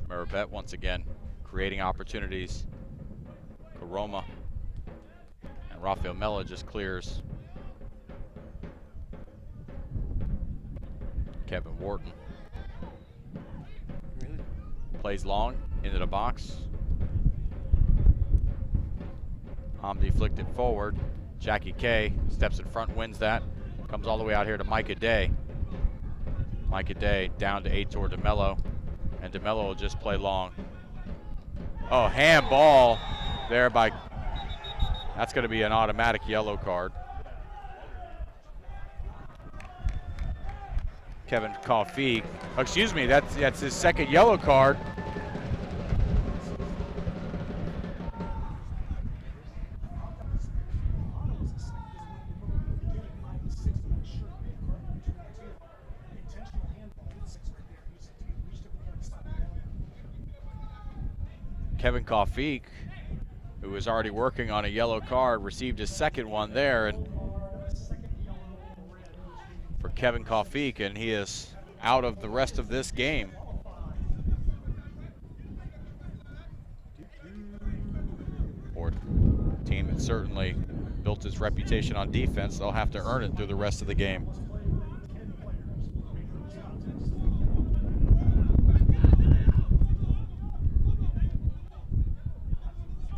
[SPEAKER 2] Merabet once again creating opportunities. Karoma. Rafael Melo just clears. Kevin Wharton plays long into the box. Hamdi flicked it forward. Jackie K steps in front, wins that. Comes all the way out here to Micah Day. Micah Day down to Heitor de Mello. And de Mello will just play long. Oh, handball there by... That's going to be an automatic yellow card. Kevin Kaufik. Oh, excuse me, that's his second yellow card. Kevin Kaufik, who was already working on a yellow card, received his second one there, and for Kevin Kaufik, and he is out of the rest of this game. Board. Team that certainly built its reputation on defense. They'll have to earn it through the rest of the game.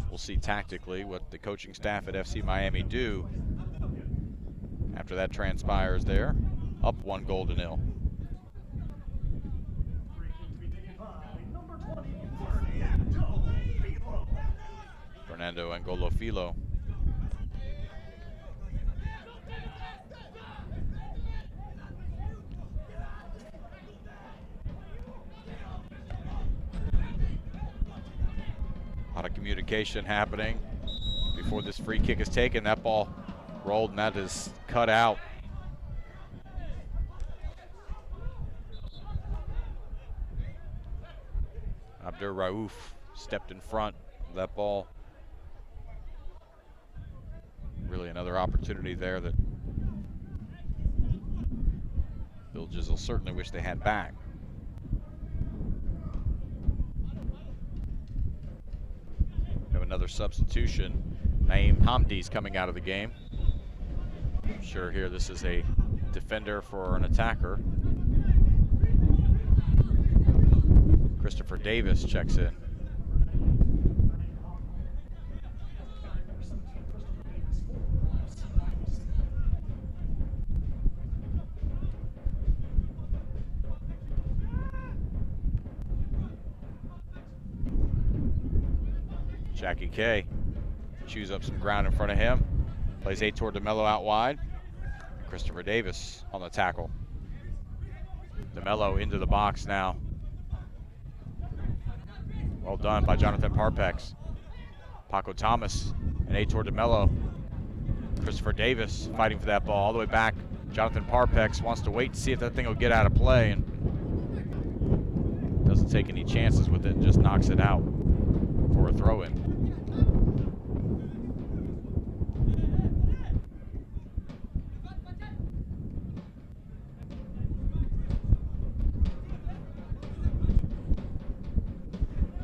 [SPEAKER 2] We'll see tactically what the coaching staff at FC Miami do after that transpires there. Up 1-0. Fernando Angolofilo. A lot of communication happening before this free kick is taken. That ball rolled and that is cut out. Abdur Rauf stepped in front of that ball. Really another opportunity there that Villages will certainly wish they had back. We have another substitution. Naeem Hamdi's coming out of the game. I'm sure here this is a defender for an attacker. Christopher Davis checks in. Jackie K chews up some ground in front of him. Plays Heitor de Mello out wide. Christopher Davis on the tackle. De Mello into the box now. Well done by Jonathan Parpex. Paco Thomas and Heitor de Mello. Christopher Davis fighting for that ball all the way back. Jonathan Parpex wants to wait to see if that thing will get out of play and doesn't take any chances with it and just knocks it out for a throw-in.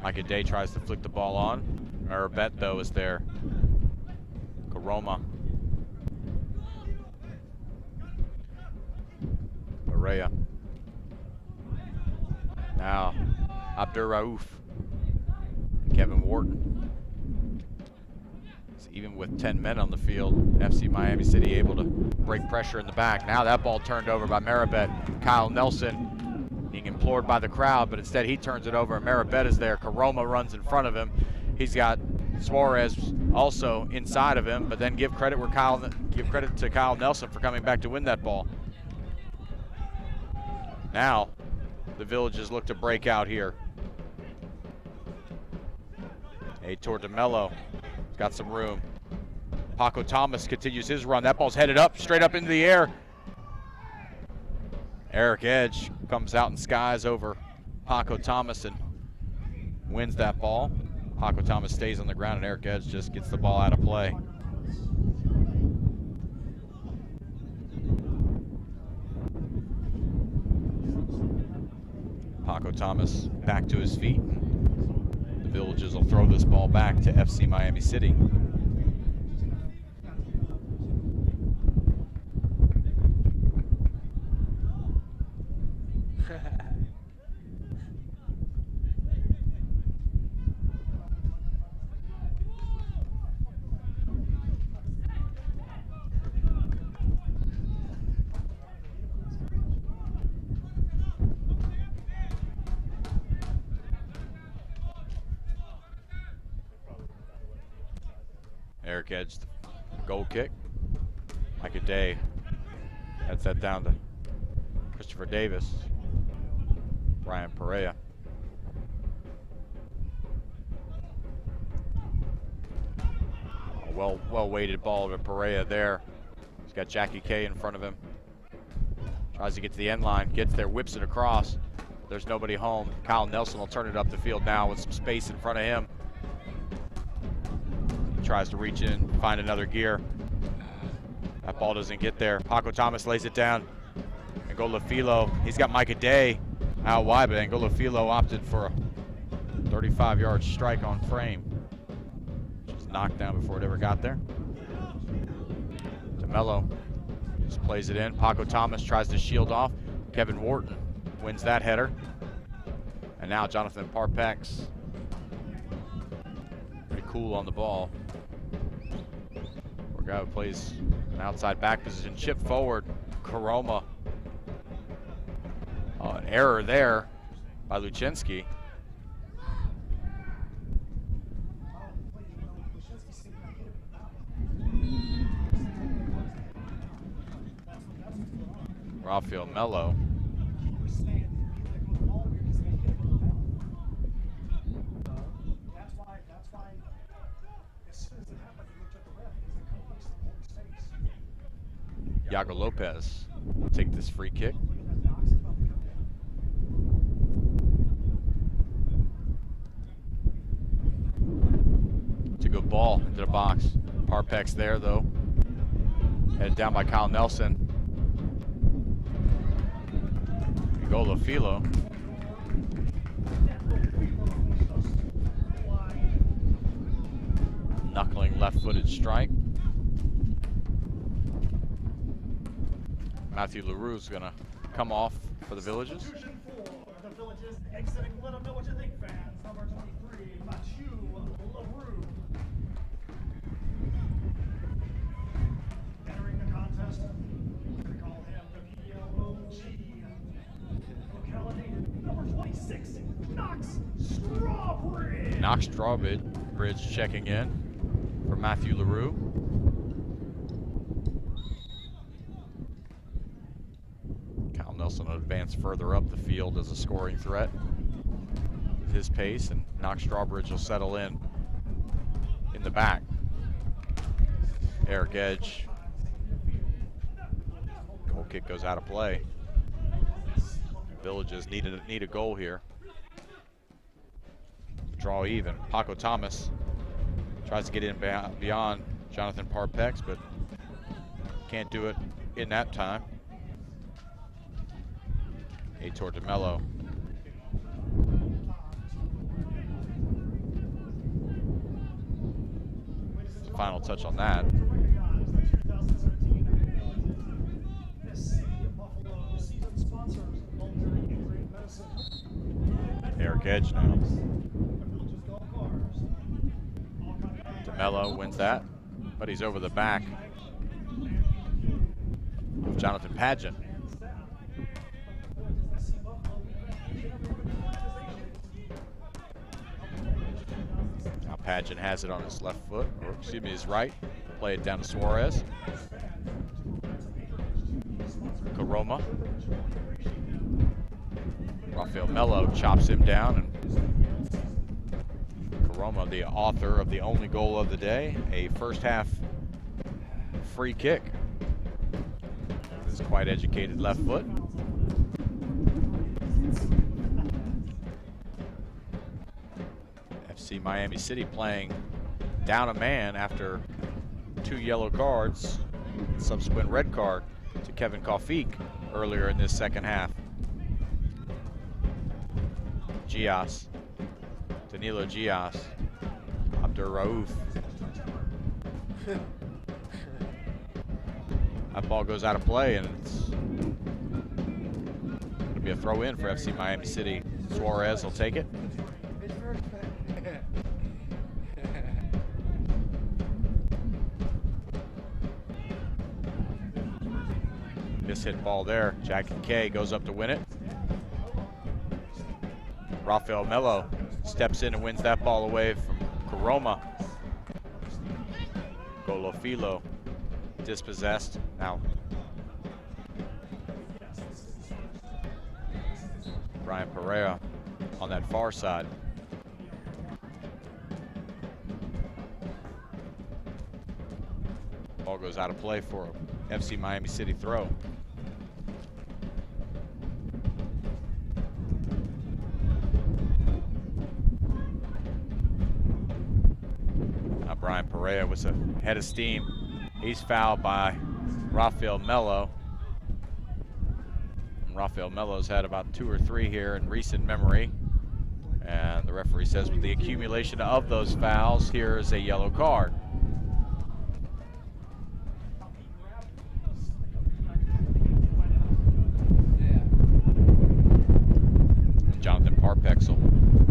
[SPEAKER 2] Micah Day tries to flick the ball on. Maribet, though, is there. Karoma. Maria. Now, Abdur Rauf. Kevin Wharton. So even with 10 men on the field, FC Miami City able to break pressure in the back. Now that ball turned over by Maribet. Kyle Nelson being implored by the crowd, but instead he turns it over and Maribet is there. Karoma runs in front of him. He's got Suarez also inside of him, but then give credit to Kyle Nelson for coming back to win that ball. Now the Villages look to break out here. Heitor de Mello got some room. Paco Thomas continues his run. That ball's headed up, straight up into the air. Eric Edge comes out in skies over Paco Thomas and wins that ball. Paco Thomas stays on the ground and Eric Edge just gets the ball out of play. Paco Thomas back to his feet. The Villages will throw this ball back to FC Miami City. Eric Edge, goal kick. Micah Day heads that down to Christopher Davis. Brian Perea. A well-weighted ball to Perea there. He's got Jackie K in front of him. Tries to get to the end line, gets there, whips it across. There's nobody home. Kyle Nelson will turn it up the field now with some space in front of him. Tries to reach in, find another gear. That ball doesn't get there. Paco Thomas lays it down. Angolofilo, he's got Micah Day out wide, but Angolofilo opted for a 35-yard strike on frame, which is knocked down before it ever got there. DeMello just plays it in. Paco Thomas tries to shield off. Kevin Wharton wins that header. And now Jonathan Parpex, pretty cool on the ball. Borgao plays an outside back position, chip forward. Karoma. An error there by Luczynski. Rafael Melo. Yago Lopez will take this free kick. It's a good ball into the box. Parpex there though. Headed down by Kyle Nelson. Golo Filo. Knuckling left-footed strike. Matthew LaRue's gonna come off for the Villages.
[SPEAKER 1] The Villages exiting. Let them know what you think, fans. Number 23, Matthew LaRue. Entering the contest, we're gonna call him the PLOG. Locality number 26, Knox Strawbridge.
[SPEAKER 2] Knox Strawbridge checking in for Matthew LaRue. Kyle Nelson will advance further up the field as a scoring threat with his pace, and Knox Strawbridge will settle in the back. Eric Edge. Goal kick goes out of play. Villages need a goal here. Draw even. Paco Thomas tries to get in beyond Jonathan Parpex, but can't do it in that time. Heitor DeMello. Final touch on that. Eric Edge now. DeMello wins that, but he's over the back of Jonathan Pageant. Now Pageant has it on his left foot, or excuse me, his right. Play it down to Suarez. Karoma. Rafael Melo chops him down, and Karoma, the author of the only goal of the day, a first half free kick. This quite educated left foot. FC Miami City playing down a man after 2 yellow cards, subsequent red card to Kevin Kaufik earlier in this second half. Gias, Danilo Gias, Abdur Rauf. That ball goes out of play, and it's going to be a throw in for FC Miami City. Suarez will take it. Mishit ball there. Jack Kay goes up to win it. Rafael Melo steps in and wins that ball away from Karoma. Golofilo dispossessed. Now Brian Pereira on that far side. Ball goes out of play for a FC Miami City throw. Brian Pereira was a head of steam. He's fouled by Rafael Melo. And Rafael Melo's had about 2 or 3 here in recent memory. And the referee says with the accumulation of those fouls, here is a yellow card. And Jonathan Parpex will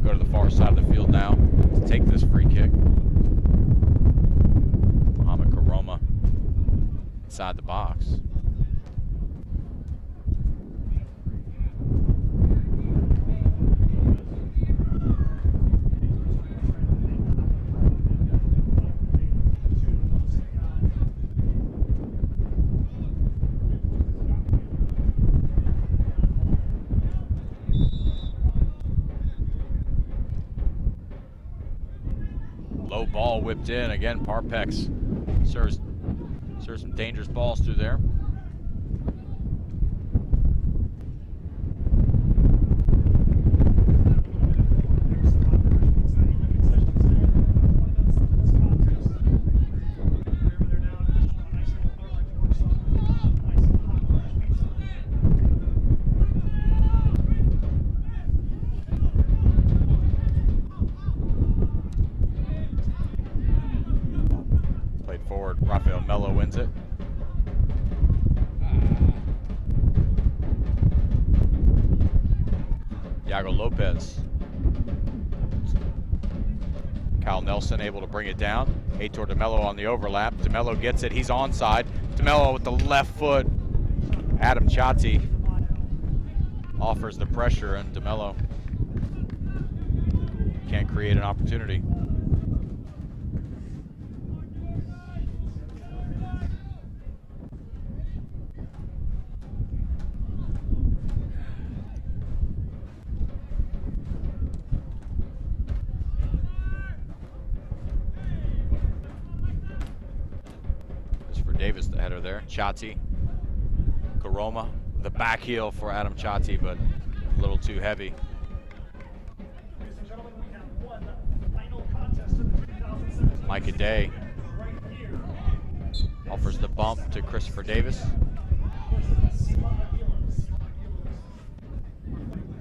[SPEAKER 2] go to the far side of the field now to take this free kick. Mohamed Karoma inside the box. Low ball whipped in. Again, Parpex serves some dangerous balls through there. Forward, Rafael Mello wins it. Iago Lopez. Kyle Nelson able to bring it down. Heitor DeMello on the overlap. DeMello gets it, he's onside. DeMello with the left foot. Adam Chati offers the pressure, and DeMello can't create an opportunity. Davis, the header there. Chati. Karoma, the back heel for Adam Chati, but a little too heavy.
[SPEAKER 1] Ladies and gentlemen, we have one final contest of the 2017
[SPEAKER 2] Micah Day
[SPEAKER 1] right here.
[SPEAKER 2] offers the bump to Christopher Davis.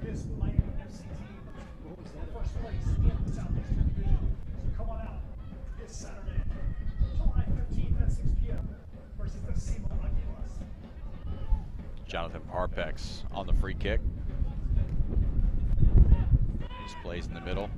[SPEAKER 1] This Miami FC team first place in the Southeastern Division. So come on out this Saturday, July 15th at 6 p.m. versus the Cima Aguilas.
[SPEAKER 2] Jonathan Parpex on the free kick. This plays in the middle.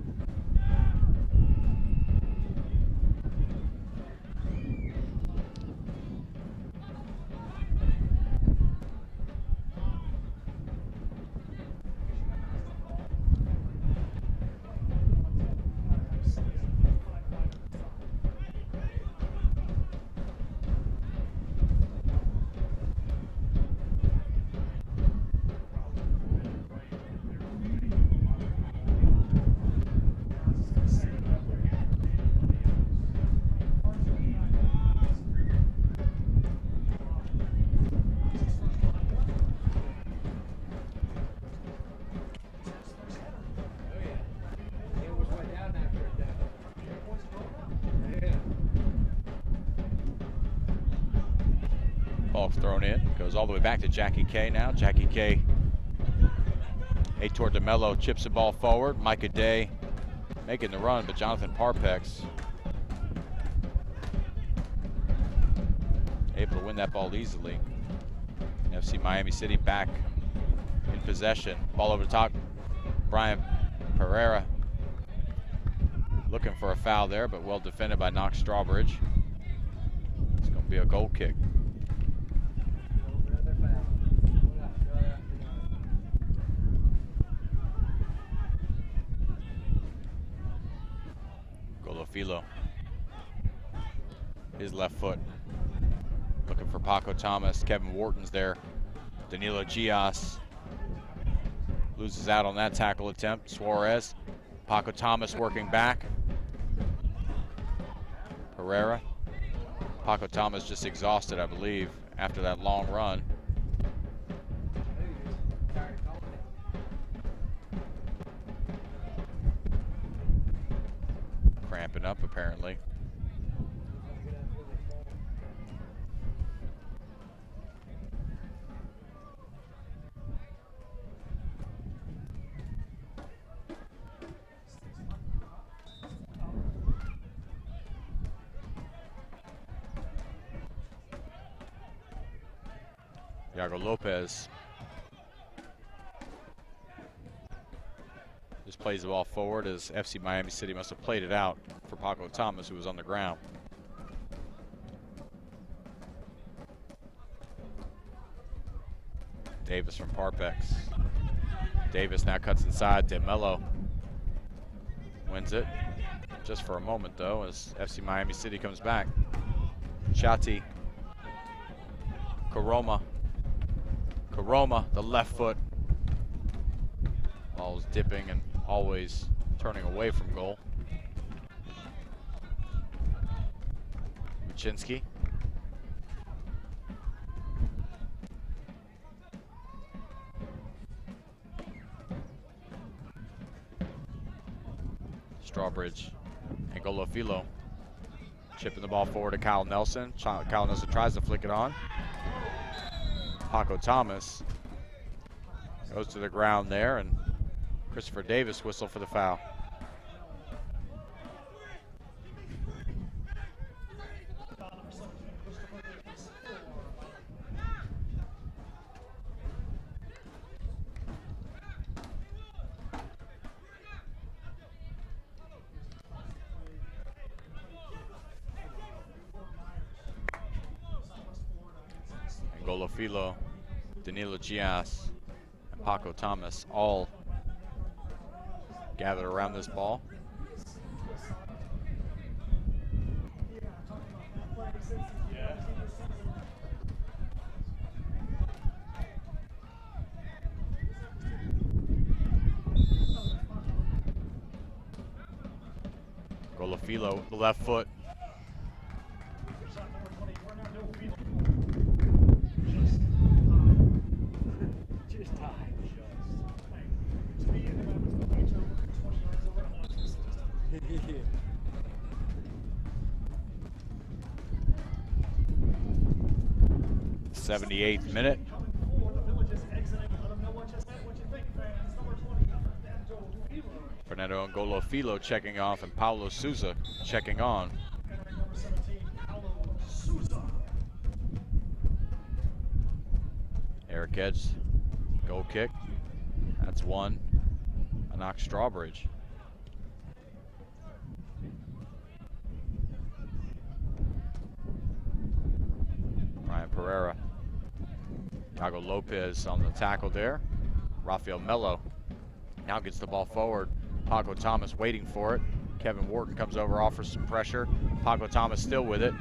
[SPEAKER 2] Ball thrown in, goes all the way back to Jackie K now. Jackie K, Heitor DeMello chips the ball forward. Micah Day making the run, but Jonathan Parpex able to win that ball easily. FC Miami City back in possession. Ball over the top. Brian Pereira looking for a foul there, but well defended by Knox Strawbridge. It's going to be a goal kick. Golofilo, his left foot, looking for Paco Thomas. Kevin Wharton's there. Danilo Gias loses out on that tackle attempt. Suarez, Paco Thomas working back. Pereira. Paco Thomas just exhausted, I believe, after that long run. Cramping up, apparently. Iago Lopez just plays the ball forward as FC Miami City must have played it out for Paco Thomas, who was on the ground. Davis from Parpex. Davis now cuts inside. DeMello wins it. Just for a moment, though, as FC Miami City comes back. Chati. Karoma. Karoma, the left foot. Ball's dipping and always turning away from goal. Machinsky. Strawbridge. Angolofilo chipping the ball forward to Kyle Nelson. Kyle Nelson tries to flick it on. Paco Thomas goes to the ground there, and Christopher Davis whistle for the foul. Angolofilo, Danilo Gias, and Paco Thomas all gathered around this ball. Golofilo, the left foot. The 78th minute. Fernando Angolofilo checking off and Paulo Souza checking on. Eric Edge, goal kick. That's one. Anak Strawbridge. Ryan Pereira. Iago Lopez on the tackle there. Rafael Melo now gets the ball forward. Paco Thomas waiting for it. Kevin Wharton comes over, offers some pressure. Paco Thomas still with it.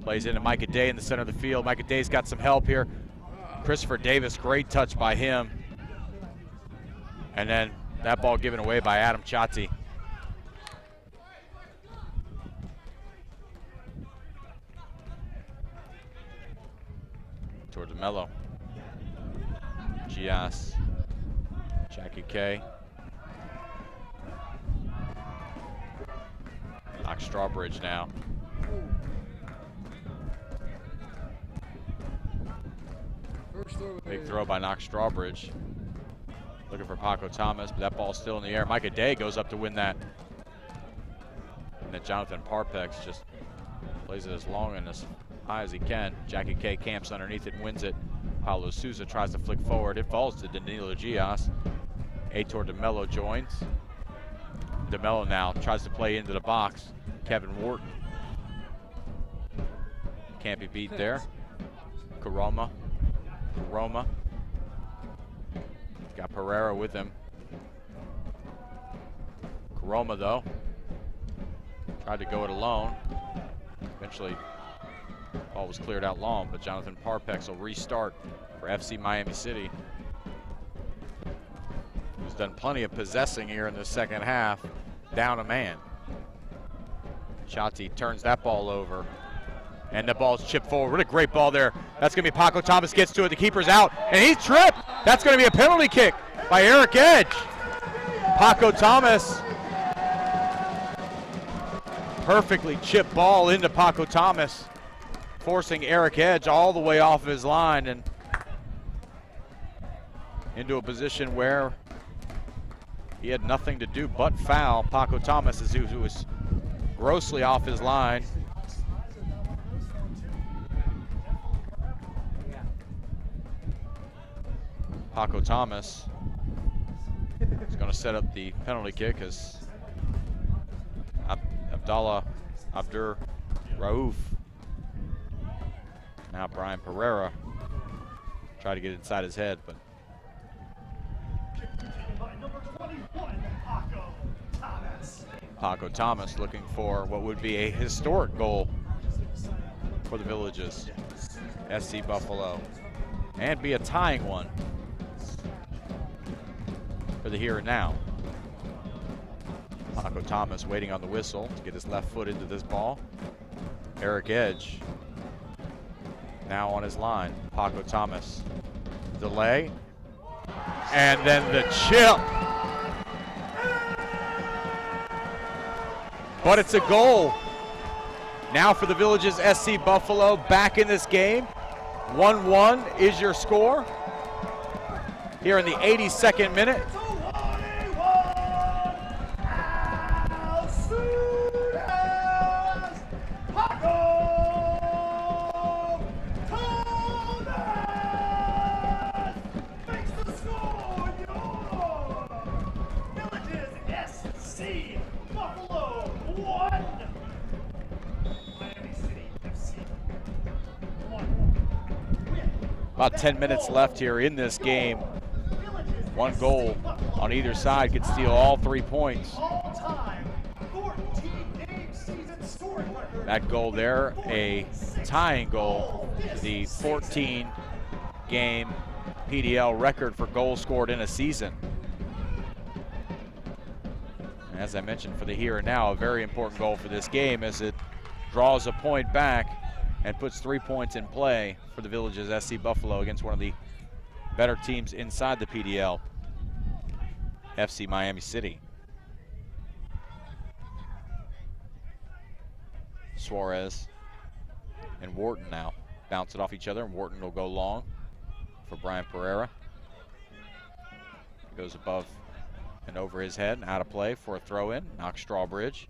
[SPEAKER 2] Plays into Micah Day in the center of the field. Micah Day's got some help here. Christopher Davis, great touch by him. And then that ball given away by Adam Chati. Towards Melo. Gias. Jackie K. Knox Strawbridge now. Big throw by Knox Strawbridge. Looking for Paco Thomas, but that ball's still in the air. Micah Day goes up to win that. And then Jonathan Parpex just plays it as long and as high as he can. Jackie K camps underneath it and wins it. Paulo Souza tries to flick forward. It falls to Danilo Gias. Aitor DeMello joins. DeMello now tries to play into the box. Kevin Wharton. Can't be beat there. Karoma. Got Pereira with him. Karoma, though, tried to go it alone. Eventually, ball was cleared out long, but Jonathan Parpex will restart for FC Miami City. He's done plenty of possessing here in the second half. Down a man. Chati turns that ball over. And the ball's chipped forward. What a great ball there. That's going to be Paco Thomas gets to it. The keeper's out, and he's tripped. That's going to be a penalty kick by Eric Edge. Paco Thomas. Perfectly chipped ball into Paco Thomas, forcing Eric Edge all the way off of his line and into a position where he had nothing to do but foul Paco Thomas, as he was grossly off his line. Paco Thomas is going to set up the penalty kick as Abdallah Abdur Rauf. Now Brian Pereira tried to get inside his head, but Paco Thomas looking for what would be a historic goal for the Villages, SC Buffalo, and be a tying one for the here and now. Paco Thomas waiting on the whistle to get his left foot into this ball. Eric Edge now on his line. Paco Thomas, delay, and then the chip. But it's a goal. Now for the Villages, SC Buffalo back in this game. 1-1 is your score here in the 82nd minute. About 10 minutes left here in this game. One goal on either side could steal all 3 points. That goal there, a tying goal, the 14-game PDL record for goals scored in a season. And as I mentioned, for the here and now, a very important goal for this game as it draws a point back and puts 3 points in play for the Villages SC Buffalo against one of the better teams inside the PDL, FC Miami City. Suarez and Wharton now bounce it off each other, and Wharton will go long for Brian Pereira. Goes above and over his head and out of play for a throw-in. Knocks Strawbridge.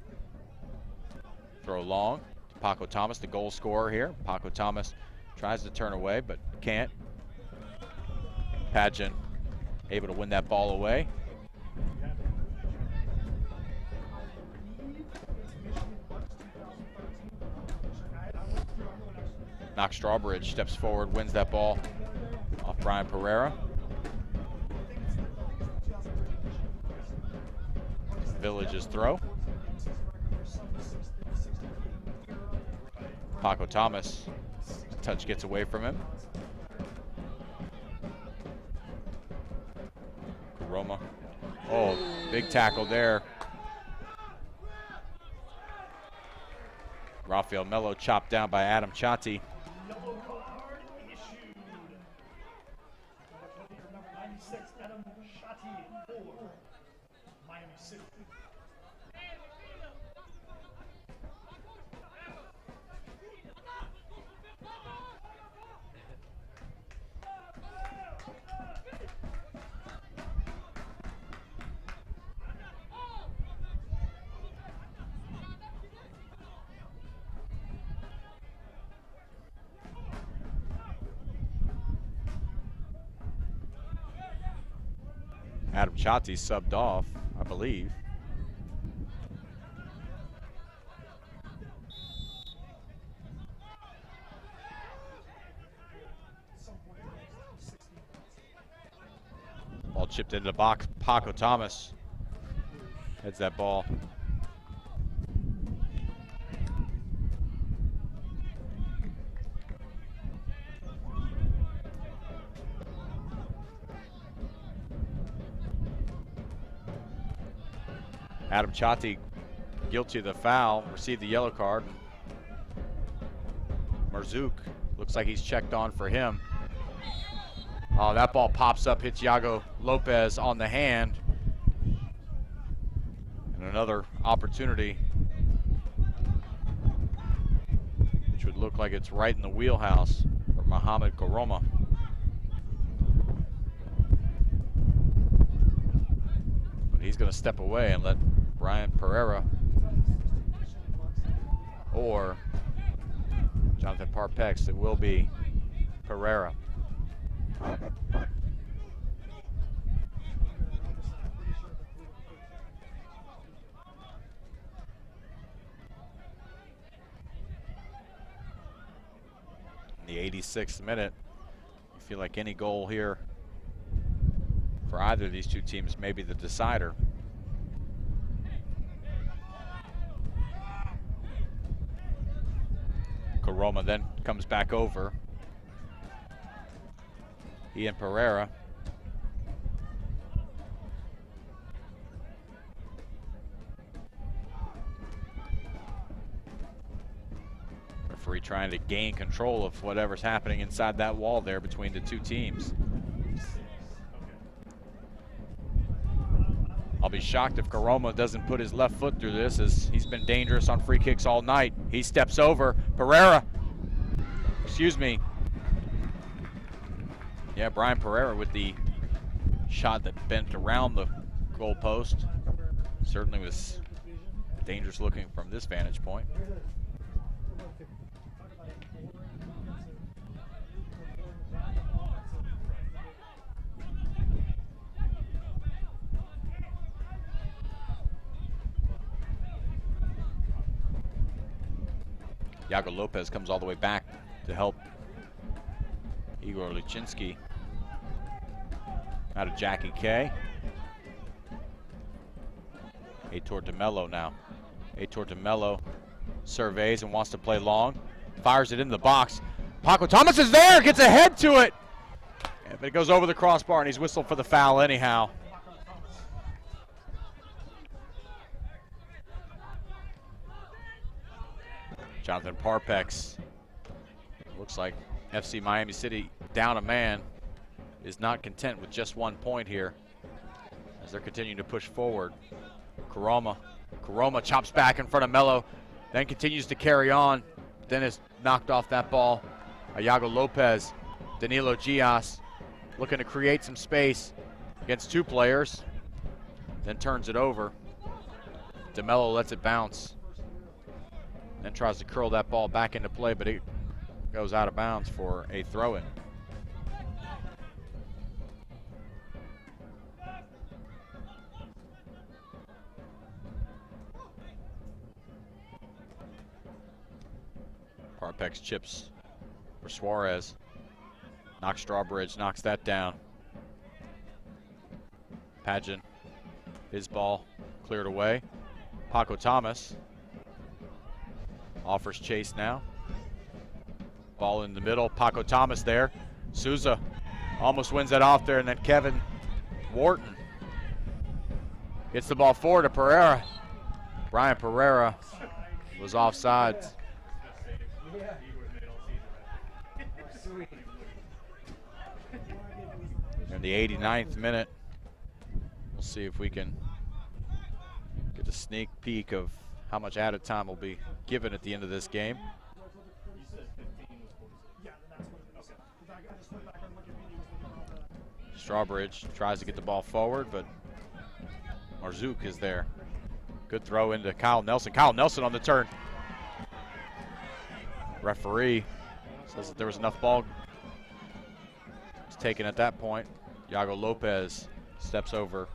[SPEAKER 2] Throw long. Paco Thomas, the goal scorer here. Paco Thomas tries to turn away, but can't. Padgett able to win that ball away. Knox Strawbridge steps forward, wins that ball off Brian Pereira. Villages throw. Paco Thomas, touch gets away from him. Roma. Oh, big tackle there. Rafael Melo chopped down by Adam Chatti.
[SPEAKER 1] Yellow card issued. Number 96, Adam Chatti for Miami City.
[SPEAKER 2] Adam Chatti subbed off, I believe. Ball chipped into the box. Paco Thomas heads that ball. Adam Chatti, guilty of the foul, received the yellow card. Marzouk looks like he's checked on for him. Oh, that ball pops up, hits Yago Lopez on the hand. And another opportunity, which would look like it's right in the wheelhouse for Mohamed Koroma. But he's going to step away and let Brian Pereira or Jonathan Parpex. It will be Pereira. the 86th minute. You feel like any goal here for either of these two teams may be the decider. Caroma then comes back over. Ian Pereira. Referee trying to gain control of whatever's happening inside that wall there between the two teams. I'll be shocked if Caroma doesn't put his left foot through this, as he's been dangerous on free kicks all night. He steps over. Pereira. Excuse me. Yeah, Brian Pereira with the shot that bent around the goal post. Certainly was dangerous looking from this vantage point. Yago Lopez comes all the way back to help Igor Luchinsky out of Jackie K. Heitor de Mello now. Heitor de Mello surveys and wants to play long. Fires it in the box. Paco Thomas is there, gets a head to it. Yeah, but it goes over the crossbar and he's whistled for the foul anyhow. Jonathan Parpex, looks like FC Miami City down a man, is not content with just 1 point here as they're continuing to push forward. Caroma chops back in front of Mello, then continues to carry on, then is knocked off that ball. Iago Lopez, Danilo Gias looking to create some space against two players, then turns it over. DeMello lets it bounce. Then tries to curl that ball back into play, but it goes out of bounds for a throw-in. Parpex chips for Suarez. Knocks Strawbridge, knocks that down. Pageant, his ball cleared away. Paco Thomas offers chase now. Ball in the middle, Paco Thomas there. Souza almost wins that off there, and then Kevin Wharton gets the ball forward to Pereira. Brian Pereira was offside. In the 89th minute, we'll see if we can get a sneak peek of how much added time will be given at the end of this game. Strawbridge tries to get the ball forward, but Marzouk is there. Good throw into Kyle Nelson. Kyle Nelson on the turn. Referee says that there was enough ball taken at that point. Iago Lopez steps over,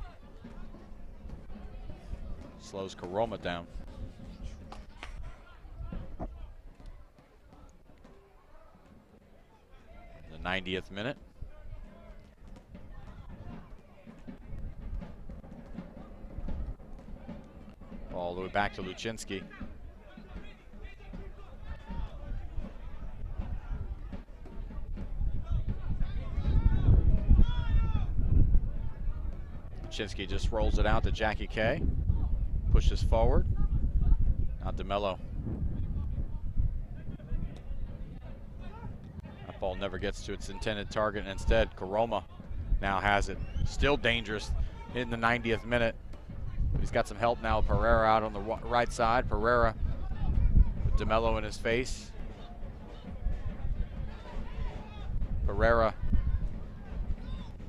[SPEAKER 2] slows Caroma down. The 90th minute. All the way back to Luchinsky. Luchinsky just rolls it out to Jackie K. Pushes forward. Now DeMello. That ball never gets to its intended target, and instead Caroma now has it. Still dangerous in the 90th minute. He's got some help now. Pereira out on the right side. Pereira with DeMello in his face. Pereira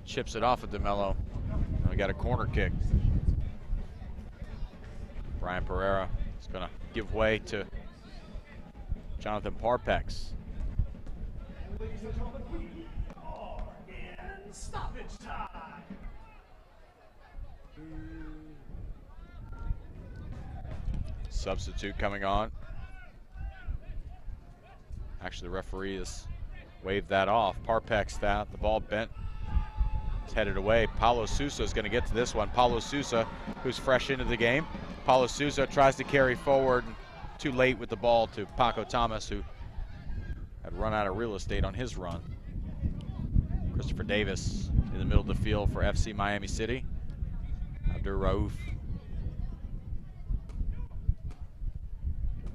[SPEAKER 2] chips it off of DeMello. And we got a corner kick. Brian Pereira is going to give way to Jonathan Parpex.
[SPEAKER 1] Ladies and gentlemen, we are in stoppage time.
[SPEAKER 2] Substitute coming on. Actually, the referee is Waved that off. Parpex that. The ball bent. It's headed away. Paulo Sousa is going to get to this one. Paulo Sousa, who's fresh into the game. Paulo Sousa tries to carry forward. Too late with the ball to Paco Thomas, who had run out of real estate on his run. Christopher Davis in the middle of the field for FC Miami City. Abdur Rauf.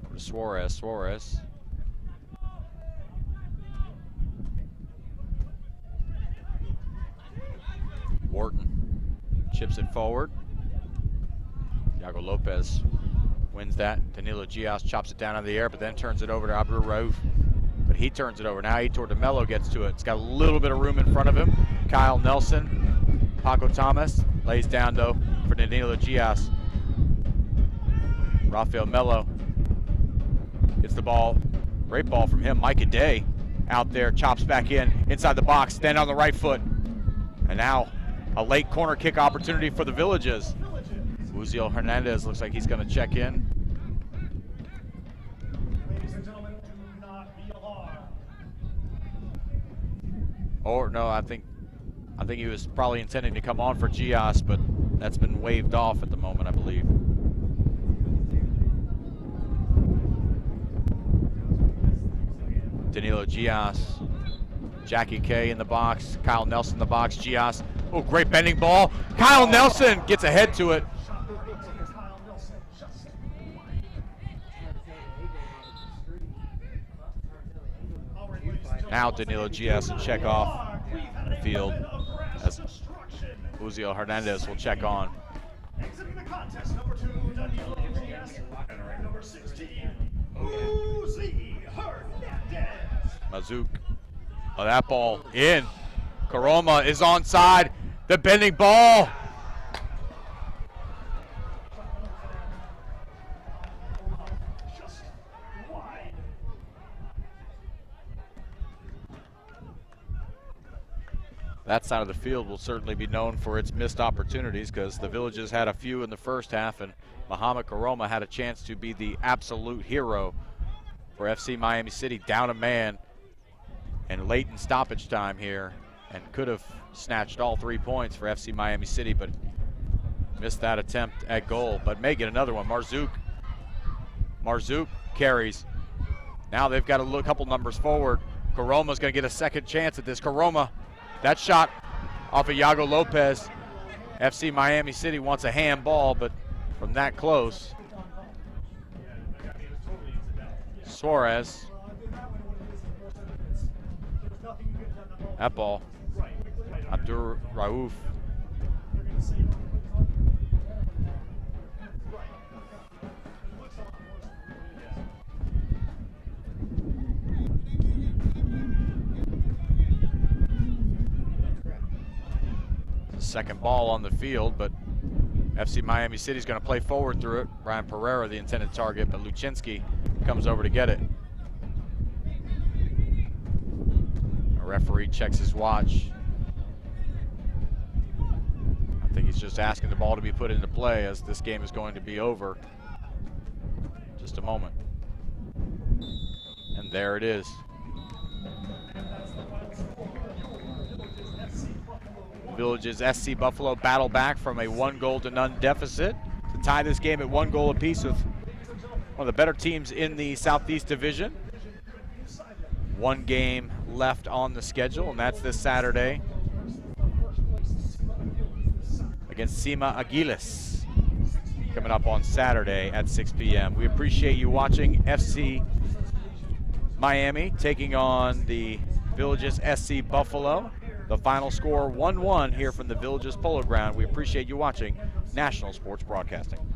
[SPEAKER 2] For Suarez. Suarez. Wharton chips it forward. Iago Lopez wins that. Danilo Gias chops it down in the air, but then turns it over to Abdur Rauf. But he turns it over. Now Heitor de Mello gets to it. It's got a little bit of room in front of him. Kyle Nelson. Paco Thomas lays down, though, for Danilo Gias. Rafael Melo gets the ball. Great ball from him. Micah Day out there, chops back in, inside the box, then on the right foot. And now a late corner kick opportunity for the Villages. Uziel Hernandez looks like he's going to check in.
[SPEAKER 1] Ladies and gentlemen, do not be alarmed.
[SPEAKER 2] Or no, I think he was probably intending to come on for Gias, but that's been waved off at the moment, I believe. Danilo Gias, Jackie K in the box, Kyle Nelson in the box, Gias. Oh, great bending ball. Kyle Nelson gets ahead to it. Now Danilo Gias will check off the field as Uziel Hernandez will check on.
[SPEAKER 1] Exiting the contest, number 2, Danilo Gias, entering number 16, Uzi Hernandez.
[SPEAKER 2] Mazouk. Oh, that ball in. Karoma is onside. The bending ball.
[SPEAKER 1] Just wide.
[SPEAKER 2] That side of the field will certainly be known for its missed opportunities because the Villages had a few in the first half, and Mohamed Karoma had a chance to be the absolute hero for FC Miami City, down a man and late in stoppage time here, and could have snatched all 3 points for FC Miami City, but missed that attempt at goal, but may get another one. Marzouk carries. Now they've got a couple numbers forward. Karoma's going to get a second chance at this. Karoma, that shot off of Iago Lopez. FC Miami City wants a handball, but from that close. Suarez. That ball. Abdur Rauf. Second ball on the field, but FC Miami City is going to play forward through it. Brian Pereira, the intended target, but Luczynski comes over to get it. A referee checks his watch. I think he's just asking the ball to be put into play as this game is going to be over. Just a moment. And there it is. Villages SC Buffalo battle back from a 1-0-0 deficit to tie this game at 1 goal apiece with one of the better teams in the Southeast Division. 1 game left on the schedule, and that's this Saturday against Cima Aguiles, coming up on Saturday at 6 p.m. We appreciate you watching FC Miami taking on the Villages SC Buffalo. The final score 1-1 here from the Villages Polo Ground. We appreciate you watching National Sports Broadcasting.